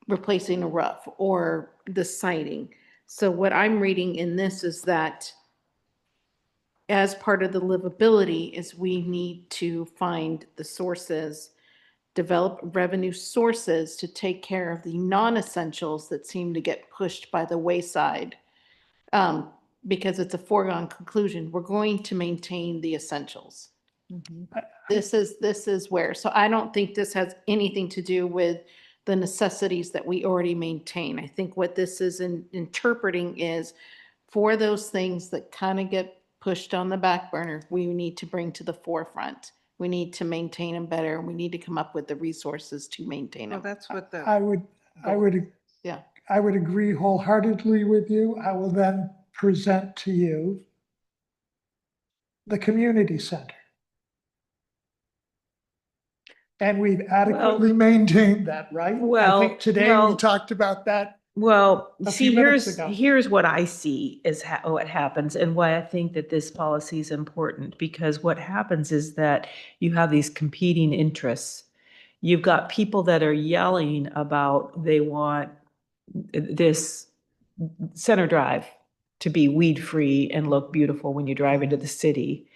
replacing a roof or the siding. So what I'm reading in this is that as part of the livability is we need to find the sources, develop revenue sources to take care of the non-essentials that seem to get pushed by the wayside. Because it's a foregone conclusion, we're going to maintain the essentials. This is where, so I don't think this has anything to do with the necessities that we already maintain. I think what this is interpreting is for those things that kind of get pushed on the back burner, we need to bring to the forefront. We need to maintain them better, and we need to come up with the resources to maintain Well, them. that's what the. I would Yeah. I would agree wholeheartedly with you. I will then present to you the community center. And we've adequately maintained that, right? I well, think today we well- talked about that. Well, A see, few minutes here's, ago. here's what I see is what happens and why I think that this policy is important, because what happens is that you have these competing interests. You've got people that are yelling about they want this Center Drive to be weed-free and look beautiful when you drive into the city.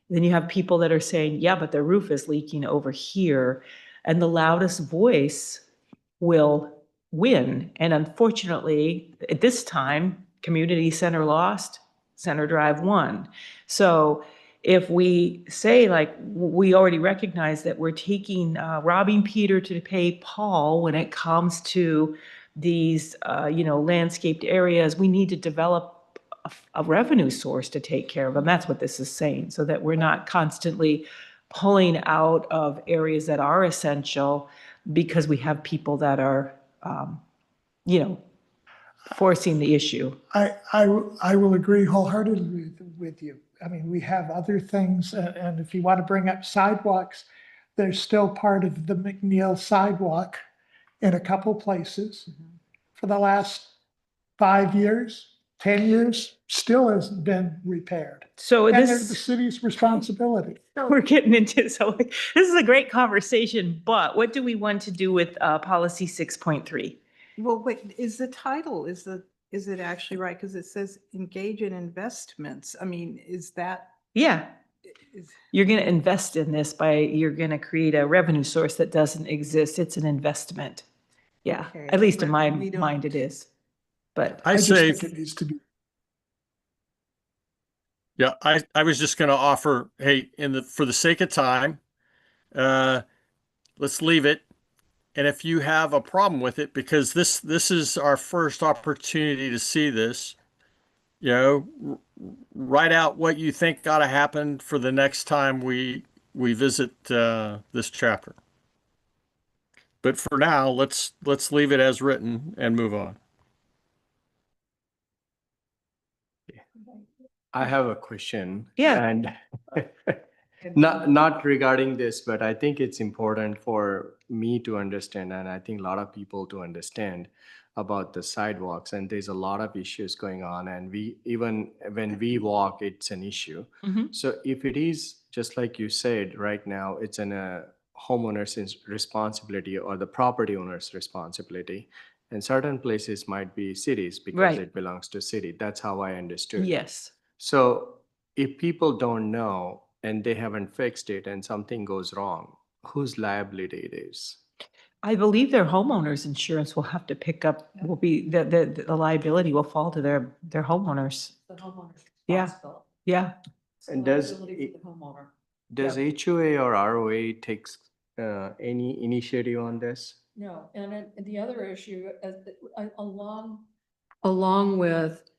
Then you have people that are saying, yeah, but the roof is leaking over here. And the loudest voice will win. And unfortunately, at this time, community center lost, Center Drive won. So if we say, like, we already recognize that we're taking, robbing Peter to pay Paul when it comes to these, landscaped areas, we need to develop a revenue source to take care of them. That's what this is saying, so that we're not constantly pulling out of areas that are essential because we have people that are, forcing the issue. I will agree wholeheartedly with you. I mean, we have other things, and if you want to bring up sidewalks, there's still part of the McNeil sidewalk in a couple places for the last 5 years, 10 years, still hasn't been repaired. So And they're the this, city's responsibility. we're getting into, so this is a great conversation, but what do we want to do with policy 6.3? Well, wait, is the title, is it actually right? Because it says engage in investments. I mean, is that, Yeah, is, you're going to invest in this you're going to create a revenue source that doesn't exist. It's an investment. Yeah, Okay, at least in but my we don't- mind it is. But I just say, think it needs to be. yeah, I was just going to offer, hey, for the sake of time, let's leave it. And if you have a problem with it, because this is our first opportunity to see this, write out what you think got to happen for the next time we visit this chapter. But for now, let's leave it as written and move on. I have a question. Yeah. And not regarding this, but I think it's important for me to understand, and I think a lot of people to understand about the sidewalks. And there's a lot of issues going on, and even when we walk, it's an issue. Mhm. So if it is, just like you said, right now, it's a homeowner's responsibility or the property owner's responsibility. And certain places might be cities because Right. it belongs to city. That's how I understood. yes, So if people don't know and they haven't fixed it and something goes wrong, whose liability it is? I believe their homeowners insurance will have to pick up, will be, the liability will fall to their homeowners. The homeowner's Yeah. responsible. Yeah. And does Liability it- for the homeowner. Does HOA or ROA takes any initiative on this? No, and the other issue, along with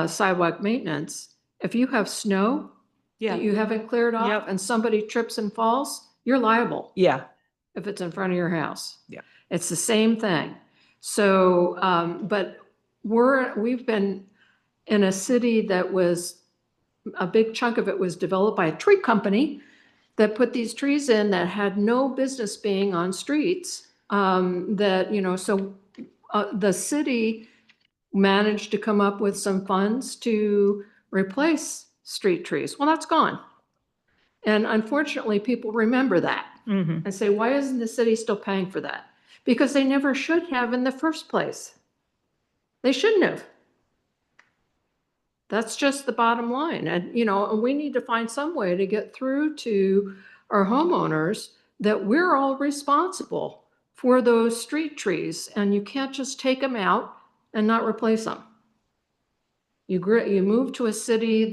sidewalk maintenance, if you have snow Yeah. that you haven't cleared Yep. off and somebody trips and falls, you're liable Yeah. if it's in front of your house. Yeah. It's the same thing. So, but we've been in a city that was, a big chunk of it was developed by a tree company. that put these trees in that had no business being on streets. That, you know, so the city managed to come up with some funds to replace street trees. Well, that's gone. And unfortunately, people remember that Mhm. and say, why isn't the city still paying for that? Because they never should have in the first place. They shouldn't have. That's just the bottom line. And, you know, and we need to find some way to get through to our homeowners that we're all responsible for those street trees, and you can't just take them out and not replace them. You move to a city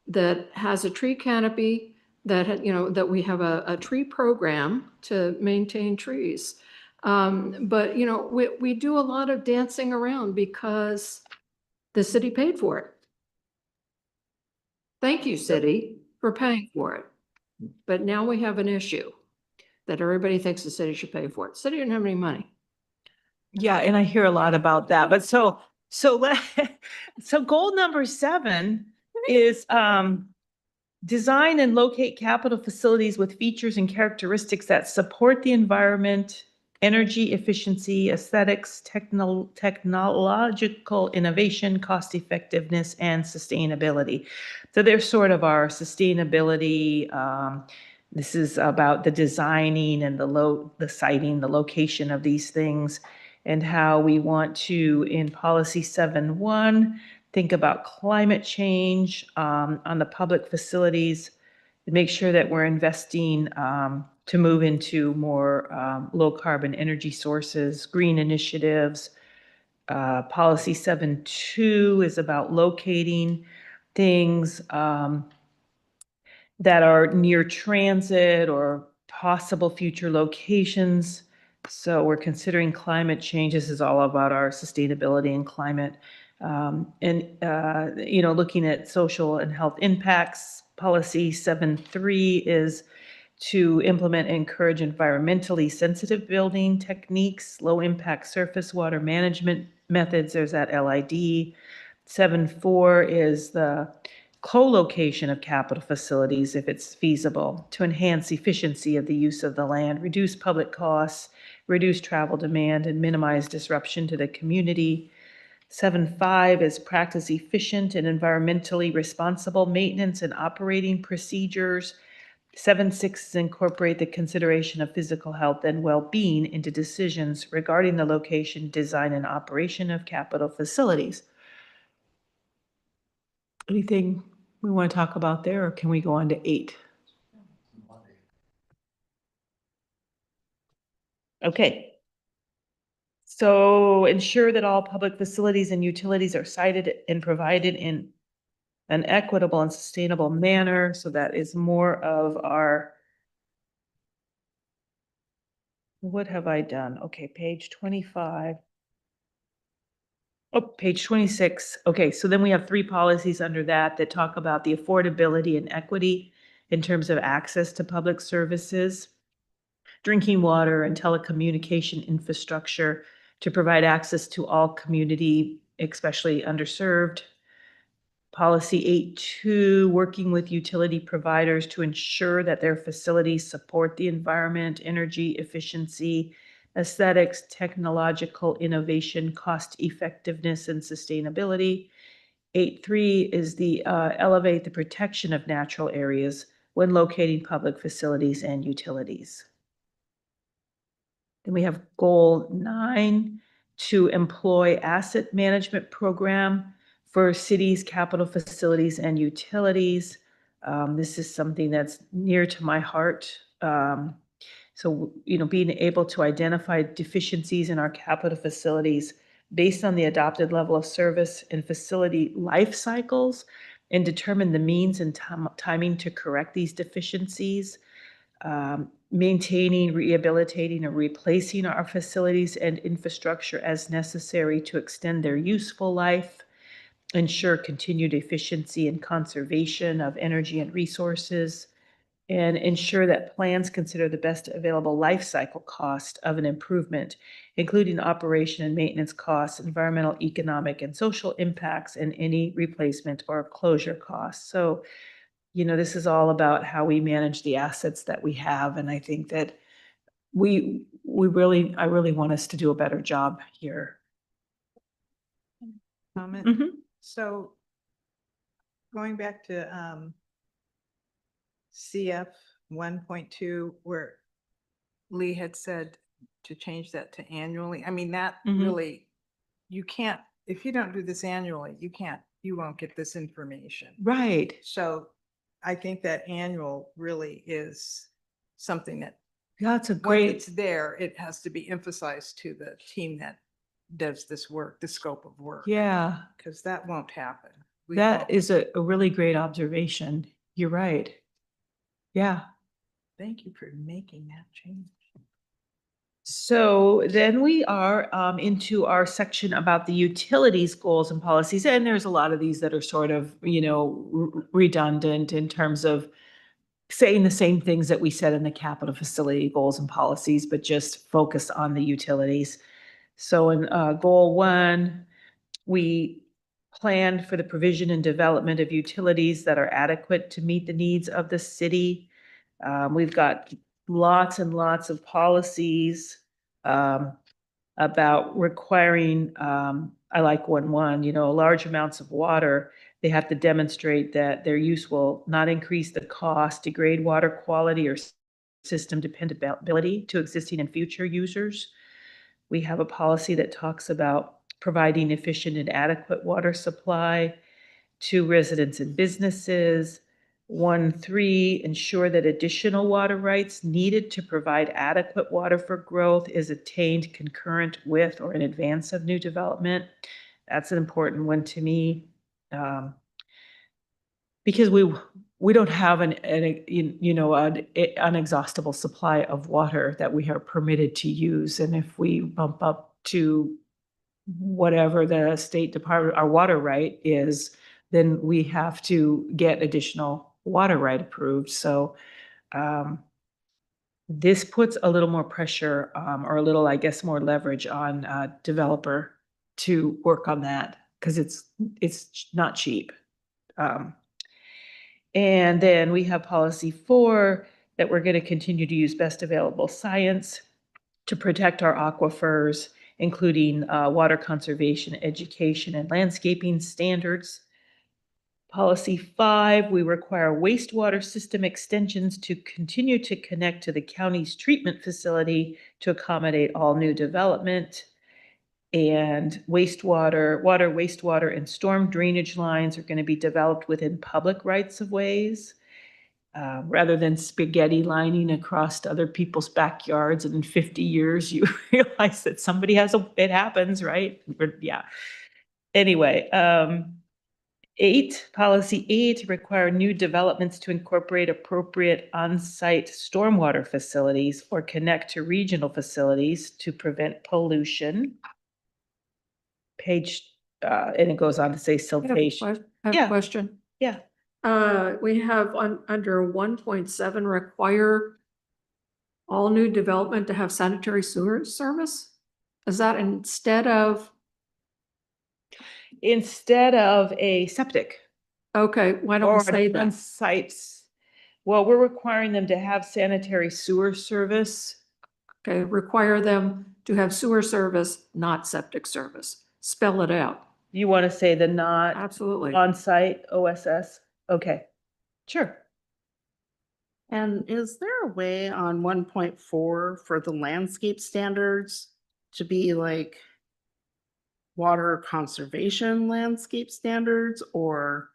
that has a tree canopy, you know, that we have a tree program to maintain trees. But, you know, we do a lot of dancing around because the city paid for it. Thank you, city, for paying for it. But now we have an issue that everybody thinks the city should pay for it. City didn't have any money. Yeah, and I hear a lot about that, but so goal number 7 is, design and locate capital facilities with features and characteristics that support the environment, energy efficiency, aesthetics, technological innovation, cost effectiveness, and sustainability. So they're sort of our sustainability. This is about the designing and the siting, the location of these things, and how we want to, in policy 7.1, think about climate change on the public facilities, and make sure that we're investing to move into more low carbon energy sources, green initiatives. Policy 7.2 is about locating things that are near transit or possible future locations. So we're considering climate change. This is all about our sustainability and climate. You know, looking at social and health impacts. Policy 7.3 is to implement and encourage environmentally sensitive building techniques, low impact surface water management methods. There's that LID. 7.4 is the co-location of capital facilities if it's feasible to enhance efficiency of the use of the land, reduce public costs, reduce travel demand, and minimize disruption to the community. 7.5 is practice efficient and environmentally responsible maintenance and operating procedures. 7.6 is incorporate the consideration of physical health and well-being into decisions regarding the location, design, and operation of capital facilities. Anything we want to talk about there, or can we go on to 8? Okay. So ensure that all public facilities and utilities are sited and provided in an equitable and sustainable manner. So that is more of our, what have I done? Okay, page 25. Oh, page 26. Okay, so then we have 3 policies under that talk about the affordability and equity in terms of access to public services, drinking water and telecommunication infrastructure to provide access to all community, especially underserved. Policy 8.2, working with utility providers to ensure that their facilities support the environment, energy efficiency, aesthetics, technological innovation, cost effectiveness, and sustainability. 8.3 is the elevate the protection of natural areas when locating public facilities and utilities. Then we have goal 9, to employ asset management program for cities, capital facilities, and utilities. This is something that's near to my heart. So, you know, being able to identify deficiencies in our capital facilities based on the adopted level of service and facility life cycles, and determine the means and timing to correct these deficiencies. Maintaining, rehabilitating, or replacing our facilities and infrastructure as necessary to extend their useful life, ensure continued efficiency and conservation of energy and resources, and ensure that plans consider the best available life cycle cost of an improvement, including operation and maintenance costs, environmental, economic, and social impacts, and any replacement or closure costs. So you know, this is all about how we manage the assets that we have. And I think that I really want us to do a better job here. Comment? Mhm. So going back to CF 1.2, where Lee had said to change that to annually, I mean, that Mhm. really, you can't, if you don't do this annually, you won't get this information. Right. So I think that annual really is something that, Yeah, it's a once great, it's there, it has to be emphasized to the team that does this work, the scope of work. yeah, Because that won't happen. We that won't. is a really great observation. You're right. Yeah. Thank you for making that change. So then we are into our section about the utilities goals and policies. And there's a lot of these that are sort of, you know, redundant in terms of saying the same things that we said in the capital facility goals and policies, but just focus on the utilities. So in goal 1, we planned for the provision and development of utilities that are adequate to meet the needs of the city. We've got lots and lots of policies about requiring, I like 1.1, you know, large amounts of water. They have to demonstrate that their use will not increase the cost, degrade water quality, or system dependability to existing and future users. We have a policy that talks about providing efficient and adequate water supply to residents and businesses. 1.3, ensure that additional water rights needed to provide adequate water for growth is attained concurrent with or in advance of new development. That's an important one to me. Because we don't have an inexhaustible supply of water that we are permitted to use. And if we bump up to whatever the State Department, our water right is, then we have to get additional water right approved. So this puts a little more pressure or a little, I guess, more leverage on developer to work on that because it's not cheap. And then we have policy 4 that we're going to continue to use best available science to protect our aquifers, including water conservation, education, and landscaping standards. Policy 5, we require wastewater system extensions to continue to connect to the county's treatment facility to accommodate all new development. And wastewater, and storm drainage lines are going to be developed within public rights of ways. Rather than spaghetti lining across other people's backyards, and in 50 years you realize that somebody it happens, right? Yeah. Anyway, policy 8, require new developments to incorporate appropriate on-site stormwater facilities or connect to regional facilities to prevent pollution. Page, and it goes on to say siltation. I have Yeah. a question. Yeah. We have under 1.7, require all new development to have sanitary sewer service? Is that instead of, a septic? okay, why don't Or we say an that? on-site, well, we're requiring them to have sanitary sewer service. Okay, require them to have sewer service, not septic service. Spell it out. You want to say the not Absolutely. on-site OSS? Okay, sure. And is there a way on 1.4 for the landscape standards to be like water conservation landscape standards, or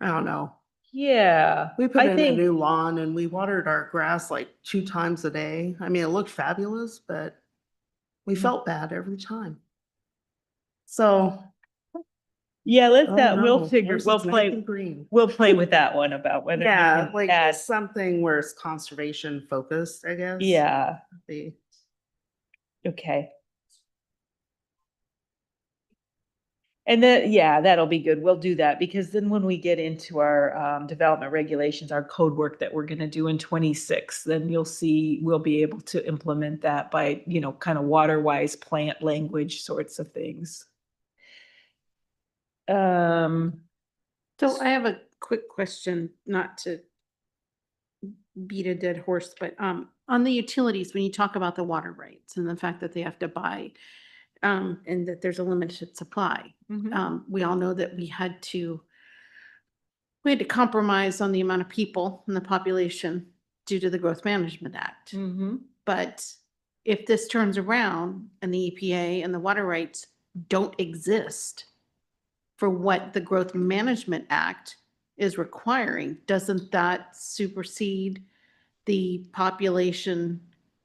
I don't know. Yeah. We put I in a think, new lawn and we watered our grass like 2 times a day. I mean, it looked fabulous, but we felt bad every time. So, yeah, oh no, we'll yours is nice and green. we'll play with that one about whether we Yeah, can like add. something where it's conservation focused, I guess. Yeah, The- okay. And then, yeah, that'll be good. We'll do that because then when we get into our development regulations, our code work that we're going to do in 26, then you'll see we'll be able to implement that by, kind of water-wise plant language sorts of things. So I have a quick question, not to beat a dead horse, but on the utilities, when you talk about the water rights and the fact that they have to buy and that there's a limited supply, we all know that we had to compromise on the amount of people in the population due to the Growth Management Act. But if this turns around and the EPA and the water rights don't exist for what the Growth Management Act is requiring, doesn't that supersede the population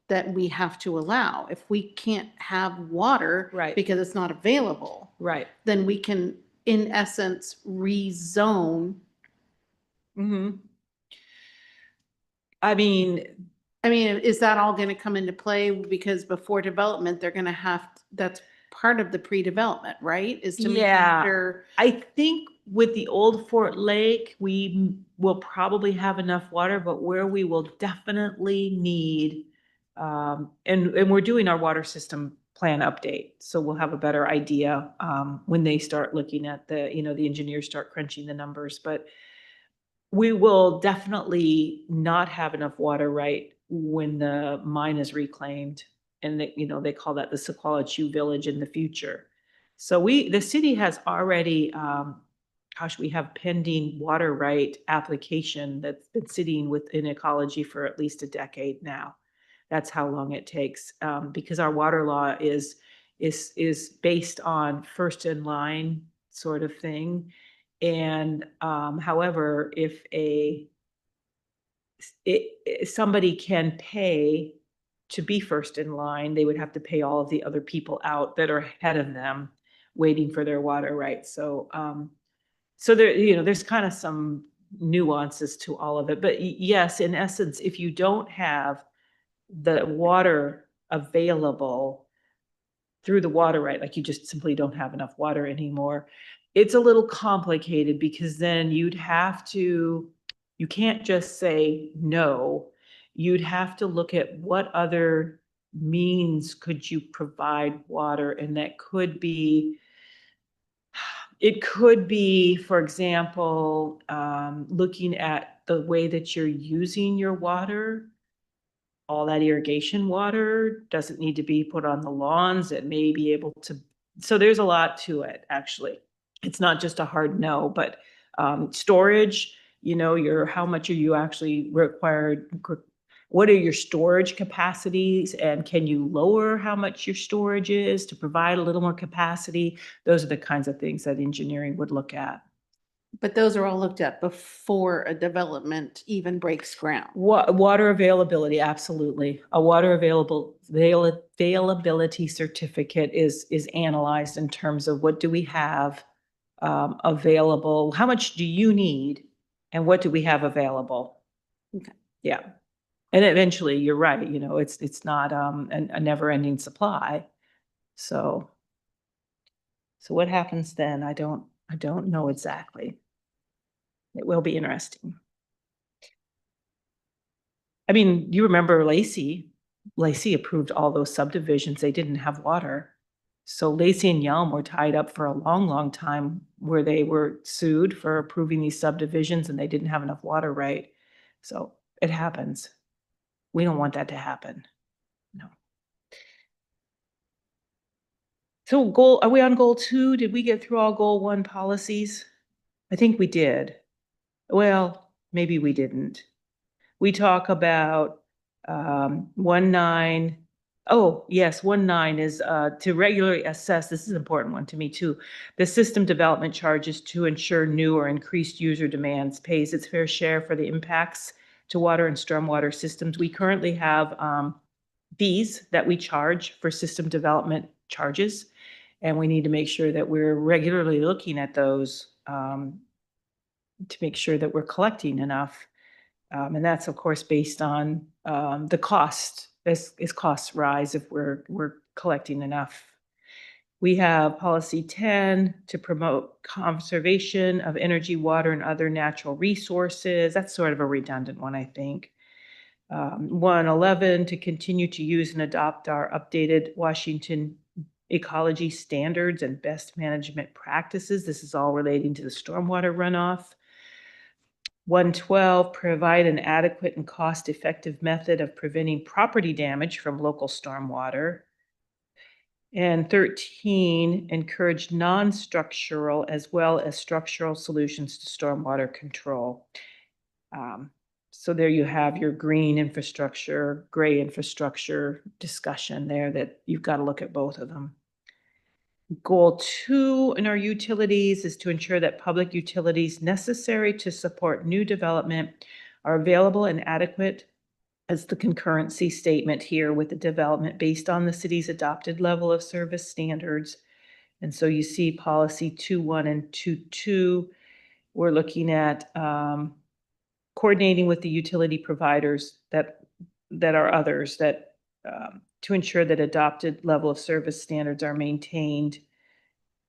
that we have to allow? If we can't have water Right. because it's not available, Right. then we can, in essence, rezone. I mean, Is that all going to come into play? Because before development, they're going to have, that's part of the pre-development, right? Is to make Yeah. sure. I think with the old Fort Lake, we will probably have enough water, but where we will definitely need, and we're doing our water system plan update, so we'll have a better idea when they start looking at the, the engineers start crunching the numbers, but we will definitely not have enough water right when the mine is reclaimed, and they call that the Sequalachie Village in the future. So the city has already, we have pending water right application that's been sitting within ecology for at least a decade now. That's how long it takes, because our water law is based on first in line sort of thing. And however, if somebody can pay to be first in line, they would have to pay all of the other people out that are ahead of them waiting for their water rights. So so there, there's kind of some nuances to all of it. But yes, in essence, if you don't have the water available through the water right, like you just simply don't have enough water anymore, it's a little complicated, because then you can't just say no. You'd have to look at what other means could you provide water, and that could be, it could be, for example, looking at the way that you're using your water. All that irrigation water doesn't need to be put on the lawns. It may be able to, so there's a lot to it, actually. It's not just a hard no, but storage, how much are you actually required? What are your storage capacities, and can you lower how much your storage is to provide a little more capacity? Those are the kinds of things that engineering would look at. But those are all looked at before a development even breaks ground. Water availability, absolutely. A water availability certificate is analyzed in terms of what do we have available, how much do you need, and what do we have available? Okay. Yeah. And eventually, you're right, it's not a never-ending supply. So what happens then? I don't know exactly. It will be interesting. I mean, you remember Lacey approved all those subdivisions. They didn't have water. So Lacey and Yelm were tied up for a long, long time, where they were sued for approving these subdivisions and they didn't have enough water right. So it happens. We don't want that to happen. No. So are we on goal 2? Did we get through all goal 1 policies? I think we did. Well, maybe we didn't. We talk about 1.9. Oh, yes, 1.9 is to regularly assess, this is an important one to me too, the system development charges to ensure new or increased user demands, pays its fair share for the impacts to water and stormwater systems. We currently have fees that we charge for system development charges, and we need to make sure that we're regularly looking at those to make sure that we're collecting enough. And that's, of course, based on the cost, as costs rise, if we're collecting enough. We have policy 10 to promote conservation of energy, water, and other natural resources. That's sort of a redundant one, I think. 111 to continue to use and adopt our updated Washington ecology standards and best management practices. This is all relating to the stormwater runoff. 112, provide an adequate and cost-effective method of preventing property damage from local stormwater. And 13, encourage non-structural as well as structural solutions to stormwater control. So there you have your green infrastructure, gray infrastructure discussion there that you've got to look at both of them. Goal 2 in our utilities is to ensure that public utilities necessary to support new development are available and adequate as the concurrency statement here with the development based on the city's adopted level of service standards. And so you see policy 2.1 and 2.2, we're looking at coordinating with the utility providers that are others that to ensure that adopted level of service standards are maintained.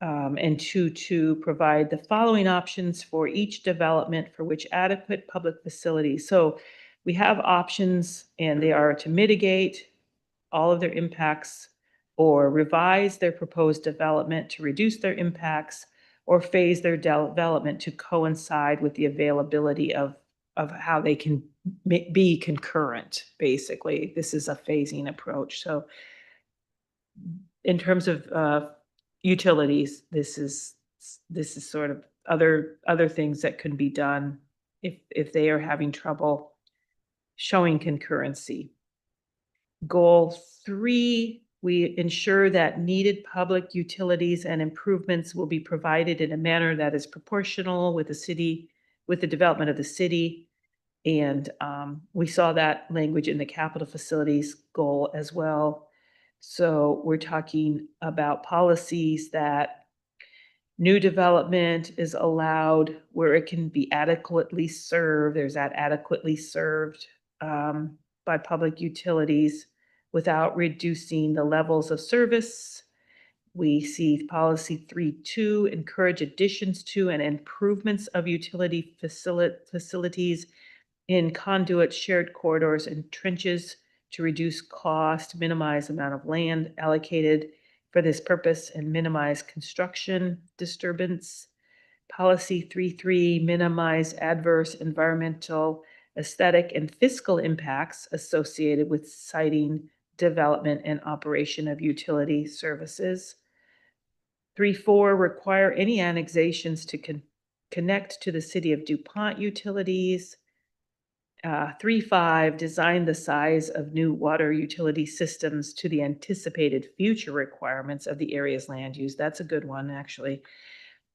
And 2.2, provide the following options for each development for which adequate public facilities. So we have options and they are to mitigate all of their impacts or revise their proposed development to reduce their impacts or phase their development to coincide with the availability of how they can be concurrent, basically. This is a phasing approach. So in terms of utilities, this is sort of other things that could be done if they are having trouble showing concurrency. Goal 3, we ensure that needed public utilities and improvements will be provided in a manner that is proportional with the development of the city. And we saw that language in the capital facilities goal as well. So we're talking about policies that new development is allowed where it can be adequately served. There's that adequately served by public utilities without reducing the levels of service. We see policy 3.2, encourage additions to and improvements of utility facilities in conduit, shared corridors, and trenches to reduce cost, minimize amount of land allocated for this purpose, and minimize construction disturbance. Policy 3.3, minimize adverse environmental, aesthetic, and fiscal impacts associated with siting, development, and operation of utility services. 3.4, require any annexations to connect to the City of DuPont utilities. 3.5, design the size of new water utility systems to the anticipated future requirements of the area's land use. That's a good one, actually.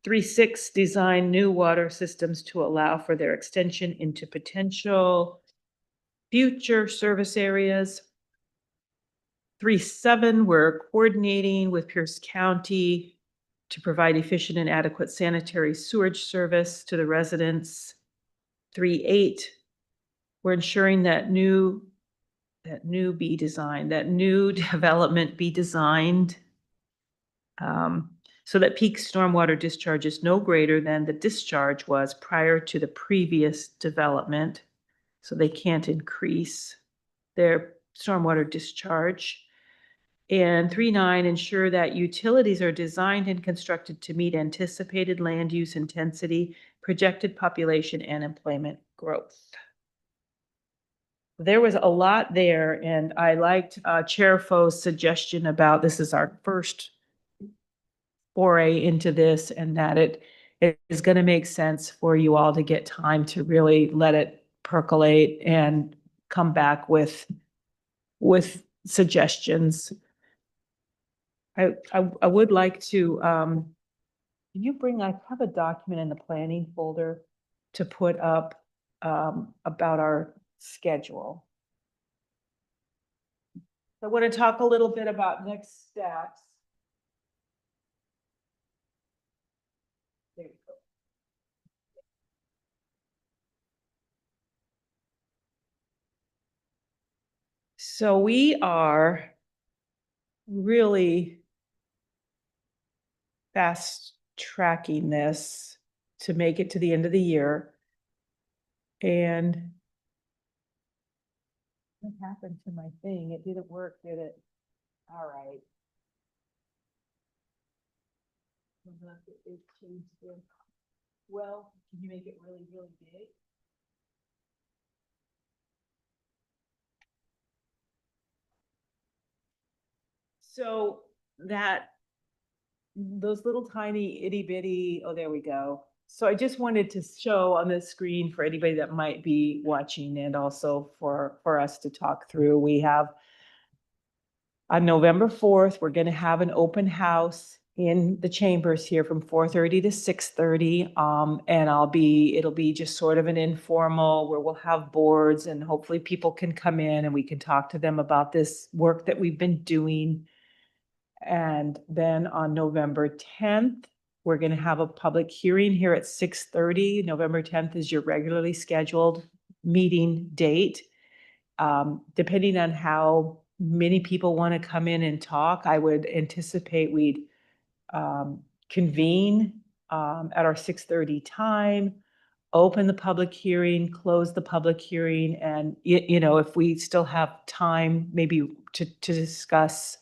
3.6, design new water systems to allow for their extension into potential future service areas. 3.7, we're coordinating with Pierce County to provide efficient and adequate sanitary sewage service to the residents. 3.8, we're ensuring that new development be designed so that peak stormwater discharge is no greater than the discharge was prior to the previous development. So they can't increase their stormwater discharge. And 3.9, ensure that utilities are designed and constructed to meet anticipated land use intensity, projected population, and employment growth. There was a lot there, and I liked Chair Fo's suggestion about this is our first foray into this, and that it is going to make sense for you all to get time to really let it percolate and come back with suggestions. I would like to, can you bring, I have a document in the planning folder to put up about our schedule. I want to talk a little bit about next steps. There you go. So we are really fast tracking this to make it to the end of the year. And what happened to my thing? It didn't work, did it? All right. It changed it. Well, can you make it really, really big? So those little tiny itty bitty, oh, there we go. So I just wanted to show on the screen for anybody that might be watching and also for us to talk through. We have on November 4th, we're gonna have an open house in the chambers here from 4:30 to 6:30. And it'll be just sort of an informal where we'll have boards and hopefully people can come in and we can talk to them about this work that we've been doing. And then on November 10th, we're gonna have a public hearing here at 6:30. November 10th is your regularly scheduled meeting date. Depending on how many people want to come in and talk, I would anticipate we'd convene at our 6:30 time, open the public hearing, close the public hearing, and if we still have time, maybe to discuss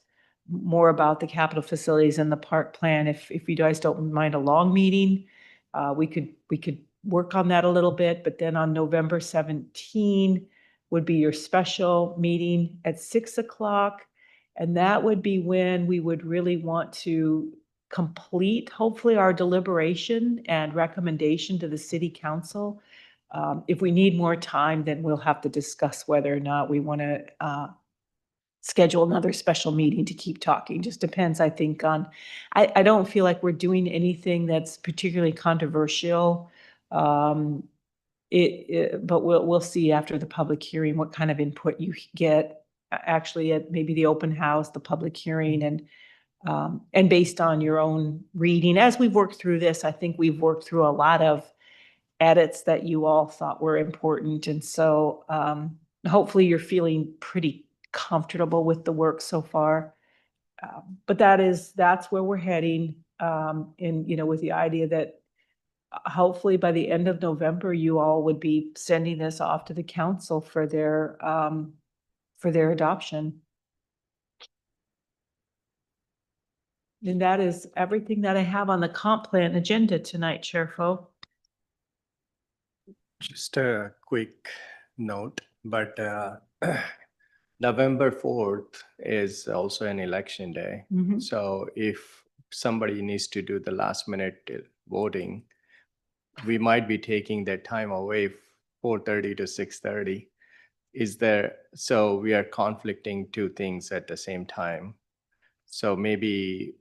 more about the capital facilities and the park plan, if you guys don't mind a long meeting, we could work on that a little bit. But then on November 17 would be your special meeting at 6 o'clock. And that would be when we would really want to complete, hopefully, our deliberation and recommendation to the city council. If we need more time, then we'll have to discuss whether or not we want to schedule another special meeting to keep talking. Just depends, I think, on, I don't feel like we're doing anything that's particularly controversial. But we'll see after the public hearing what kind of input you get actually at maybe the open house, the public hearing, and based on your own reading. As we've worked through this, I think we've worked through a lot of edits that you all thought were important. And so hopefully you're feeling pretty comfortable with the work so far. But that's where we're heading. And, with the idea that hopefully by the end of November, you all would be sending this off to the council for their adoption. And that is everything that I have on the comp plan agenda tonight, Chair Foe. Just a quick note, but November 4th is also an election day. Mhm. So if somebody needs to do the last minute voting, we might be taking that time away 4:30 to 6:30. So we are conflicting two things at the same time. So maybe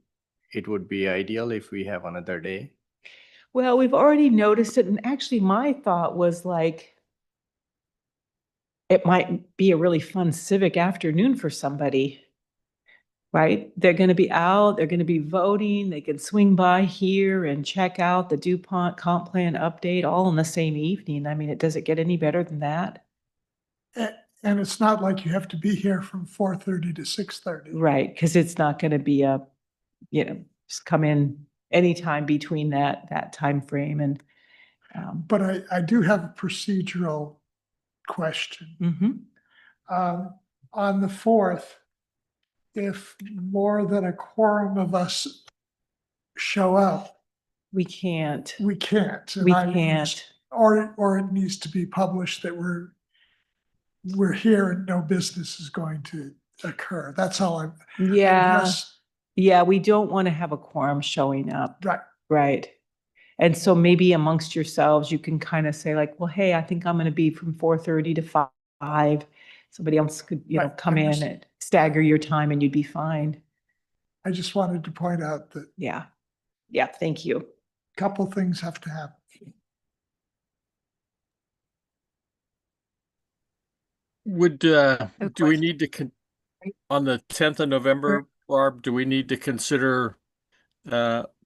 it would be ideal if we have another day. Well, we've already noticed it, and actually my thought was like, it might be a really fun civic afternoon for somebody, right? They're gonna be out, they're gonna be voting, they can swing by here and check out the DuPont comp plan update all in the same evening. I mean, does it get any better than that? And it's not like you have to be here from 4:30 to 6:30. Right, because it's not gonna be just come in anytime between that time frame and. But I do have a procedural question. Mhm. On the 4th, if more than a quorum of us show up, We can't. we can't. And We I- can't. Or it needs to be published that we're here and no business is going to occur. That's all I'm. Yeah, Yes, yeah, we don't want to have a quorum showing up. right. Right. And so maybe amongst yourselves, you can kind of say like, well, hey, I think I'm going to be from 4:30 to 5. Somebody else could, Right, come in understood. and stagger your time and you'd be fine. I just wanted to point out that Yeah. Yeah, thank you. a couple things have to happen. Would, do we question. need to, on the 10th of November, Barb, do we need to consider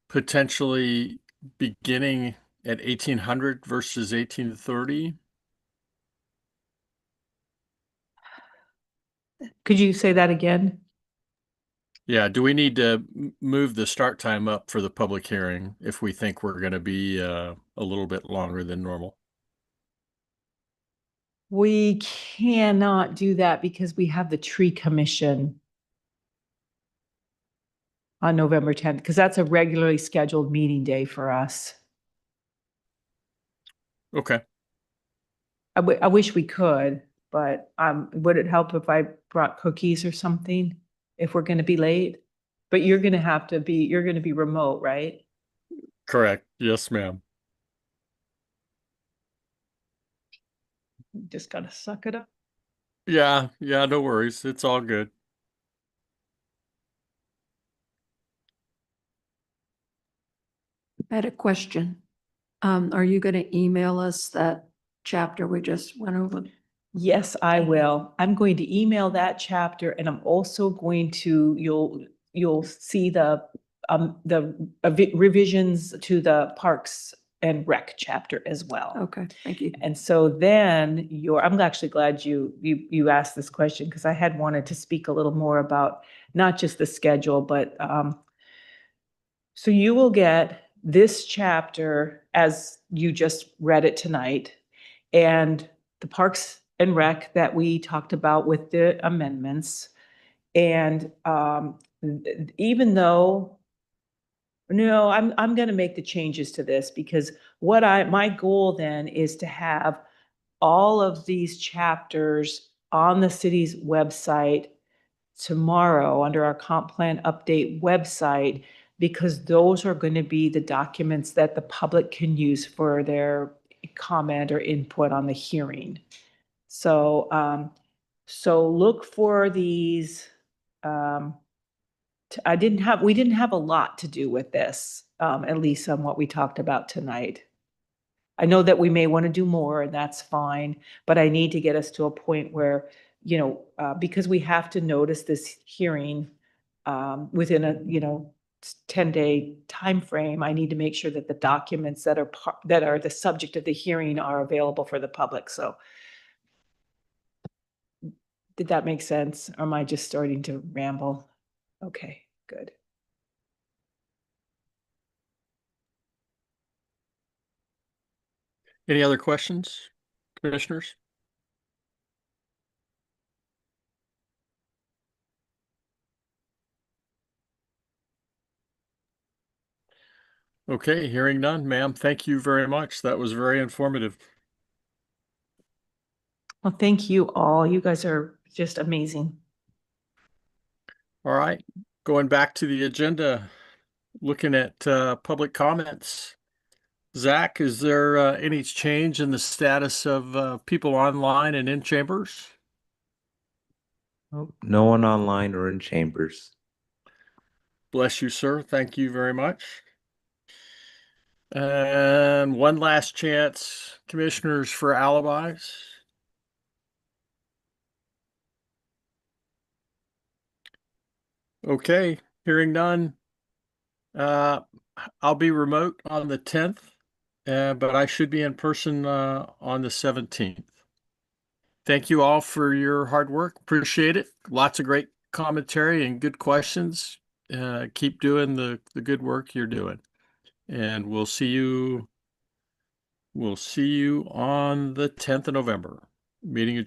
potentially beginning at 1800 versus 1830? Could you say that again? Yeah, do we need to move the start time up for the public hearing if we think we're going to be a little bit longer than normal? We cannot do that because we have the tree commission on November 10th, because that's a regularly scheduled meeting day for us. Okay. I wish we could, but would it help if I brought cookies or something? if we're going to be late. But you're going to be remote, right? Correct. Yes, ma'am. Just got to suck it up. Yeah, no worries. It's all good. I had a question. Are you going to email us that chapter we just went over? Yes, I will. I'm going to email that chapter, and I'm also going to, you'll see the revisions to the Parks and Rec chapter as well. Okay, thank you. And so then I'm actually glad you asked this question, because I had wanted to speak a little more about not just the schedule, but so you will get this chapter as you just read it tonight, and the Parks and Rec that we talked about with the amendments. And even though, no, I'm going to make the changes to this, because my goal then is to have all of these chapters on the city's website tomorrow under our comp plan update website, because those are going to be the documents that the public can use for their comment or input on the hearing. So, so look for these. We didn't have a lot to do with this, at least on what we talked about tonight. I know that we may want to do more, and that's fine, but I need to get us to a point where, because we have to notice this hearing within a, 10-day timeframe, I need to make sure that the documents that are the subject of the hearing are available for the public. So did that make sense? Or am I just starting to ramble? Okay, good. Any other questions, commissioners? Okay, hearing none, ma'am. Thank you very much. That was very informative. Well, thank you all. You guys are just amazing. All right, going back to the agenda, looking at public comments. Zach, is there any change in the status of people online and in chambers? Nope, no one online or in chambers. Bless you, sir. Thank you very much. And one last chance, commissioners, for alibis. Okay, hearing none. I'll be remote on the 10th, but I should be in person on the 17th. Thank you all for your hard work. Appreciate it. Lots of great commentary and good questions. Keep doing the good work you're doing. And we'll see you on the 10th of November. Meeting adjourned.